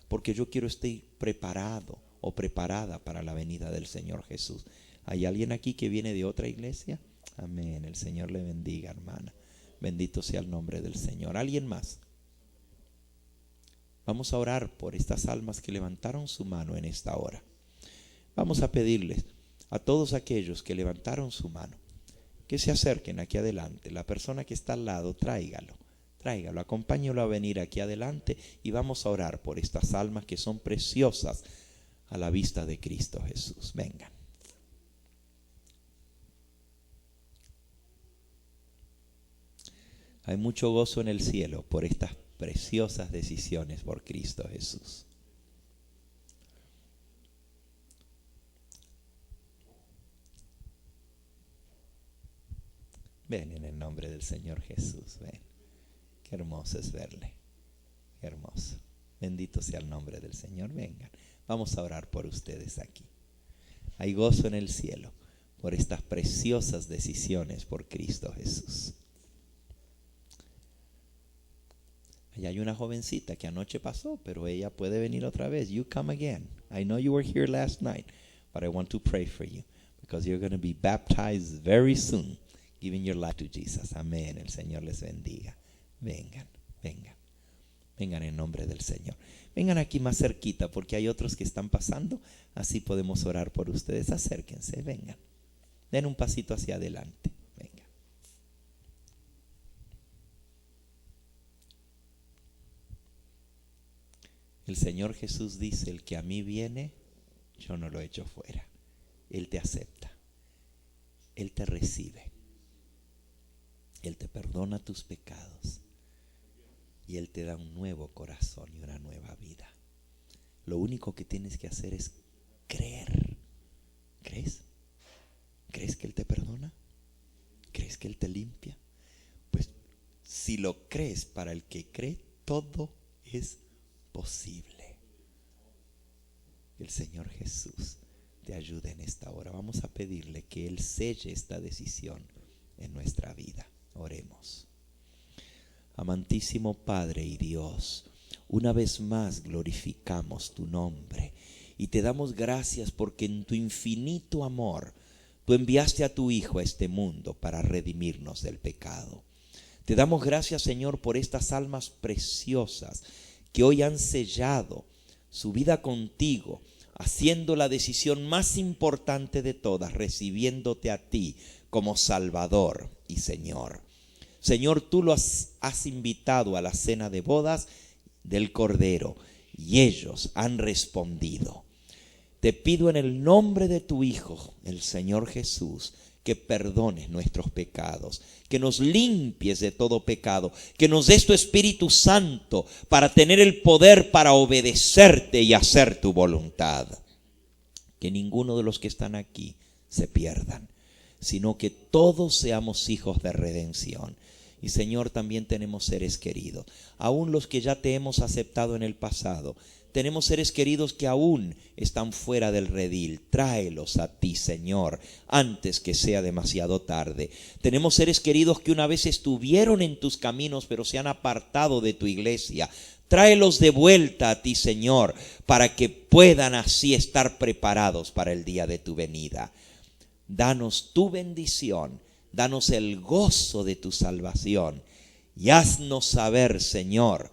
Speaker 1: porque yo quiero estar preparado o preparada para la venida del Señor Jesús. ¿Hay alguien aquí que viene de otra iglesia? Amén. El Señor le bendiga, hermana. Bendito sea el nombre del Señor. ¿Alguien más? Vamos a orar por estas almas que levantaron su mano en esta hora. Vamos a pedirles a todos aquellos que levantaron su mano que se acerquen aquí adelante. La persona que está al lado, tráigalo, acompáñalo a venir aquí adelante y vamos a orar por estas almas que son preciosas a la vista de Cristo Jesús. Vengan. Hay mucho gozo en el cielo por estas preciosas decisiones por Cristo Jesús. Ven en el nombre del Señor Jesús, ven. Qué hermoso es verle, qué hermoso. Bendito sea el nombre del Señor. Vengan, vamos a orar por ustedes aquí. Hay gozo en el cielo por estas preciosas decisiones por Cristo Jesús. Allá hay una jovencita que anoche pasó, pero ella puede venir otra vez. You come again. I know you were here last night, but I want to pray for you because you're going to be baptized very soon, giving your life to Jesus. Amén. El Señor les bendiga. Vengan, vengan. Vengan en nombre del Señor. Vengan aquí más cerquita porque hay otros que están pasando. Así podemos orar por ustedes. Acérquense, vengan. Den un pasito hacia adelante. Vengan. El Señor Jesús dice: el que a mí viene, yo no lo echo fuera. Él te acepta. Él te recibe. Él te perdona tus pecados. Y Él te da un nuevo corazón y una nueva vida. Lo único que tienes que hacer es creer. ¿Crees? ¿Crees que Él te perdona? ¿Crees que Él te limpia? Pues si lo crees, para el que cree, todo es posible. El Señor Jesús te ayude en esta hora. Vamos a pedirle que Él selle esta decisión en nuestra vida. Oremos. Amantísimo Padre y Dios, una vez más glorificamos tu nombre y te damos gracias porque en tu infinito amor tú enviaste a tu Hijo a este mundo para redimirnos del pecado. Te damos gracias, Señor, por estas almas preciosas que hoy han sellado su vida contigo, haciendo la decisión más importante de todas, recibiéndote a ti como Salvador y Señor. Señor, tú los has invitado a la cena de bodas del Cordero y ellos han respondido. Te pido en el nombre de tu Hijo, el Señor Jesús, que perdones nuestros pecados, que nos limpies de todo pecado, que nos des tu Espíritu Santo para tener el poder para obedecerte y hacer tu voluntad. Que ninguno de los que están aquí se pierdan, sino que todos seamos hijos de redención. Y Señor, también tenemos seres queridos, aún los que ya te hemos aceptado en el pasado. Tenemos seres queridos que aún están fuera del redil. Tráelos a ti, Señor, antes que sea demasiado tarde. Tenemos seres queridos que una vez estuvieron en tus caminos, pero se han apartado de tu iglesia. Tráelos de vuelta a ti, Señor, para que puedan así estar preparados para el día de tu venida. Danos tu bendición, danos el gozo de tu salvación y haznos saber, Señor,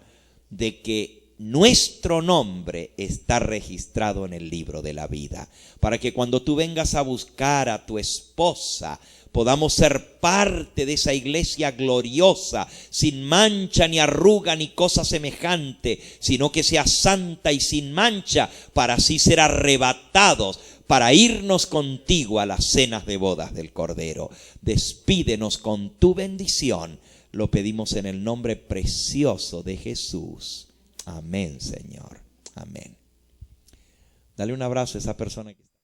Speaker 1: de que nuestro nombre está registrado en el libro de la vida, para que cuando tú vengas a buscar a tu esposa, podamos ser parte de esa iglesia gloriosa, sin mancha ni arruga ni cosa semejante, sino que sea santa y sin mancha, para así ser arrebatados, para irnos contigo a las cenas de bodas del Cordero. Despídenos con tu bendición, lo pedimos en el nombre precioso de Jesús. Amén, Señor. Amén. Dale un abrazo a esa persona que está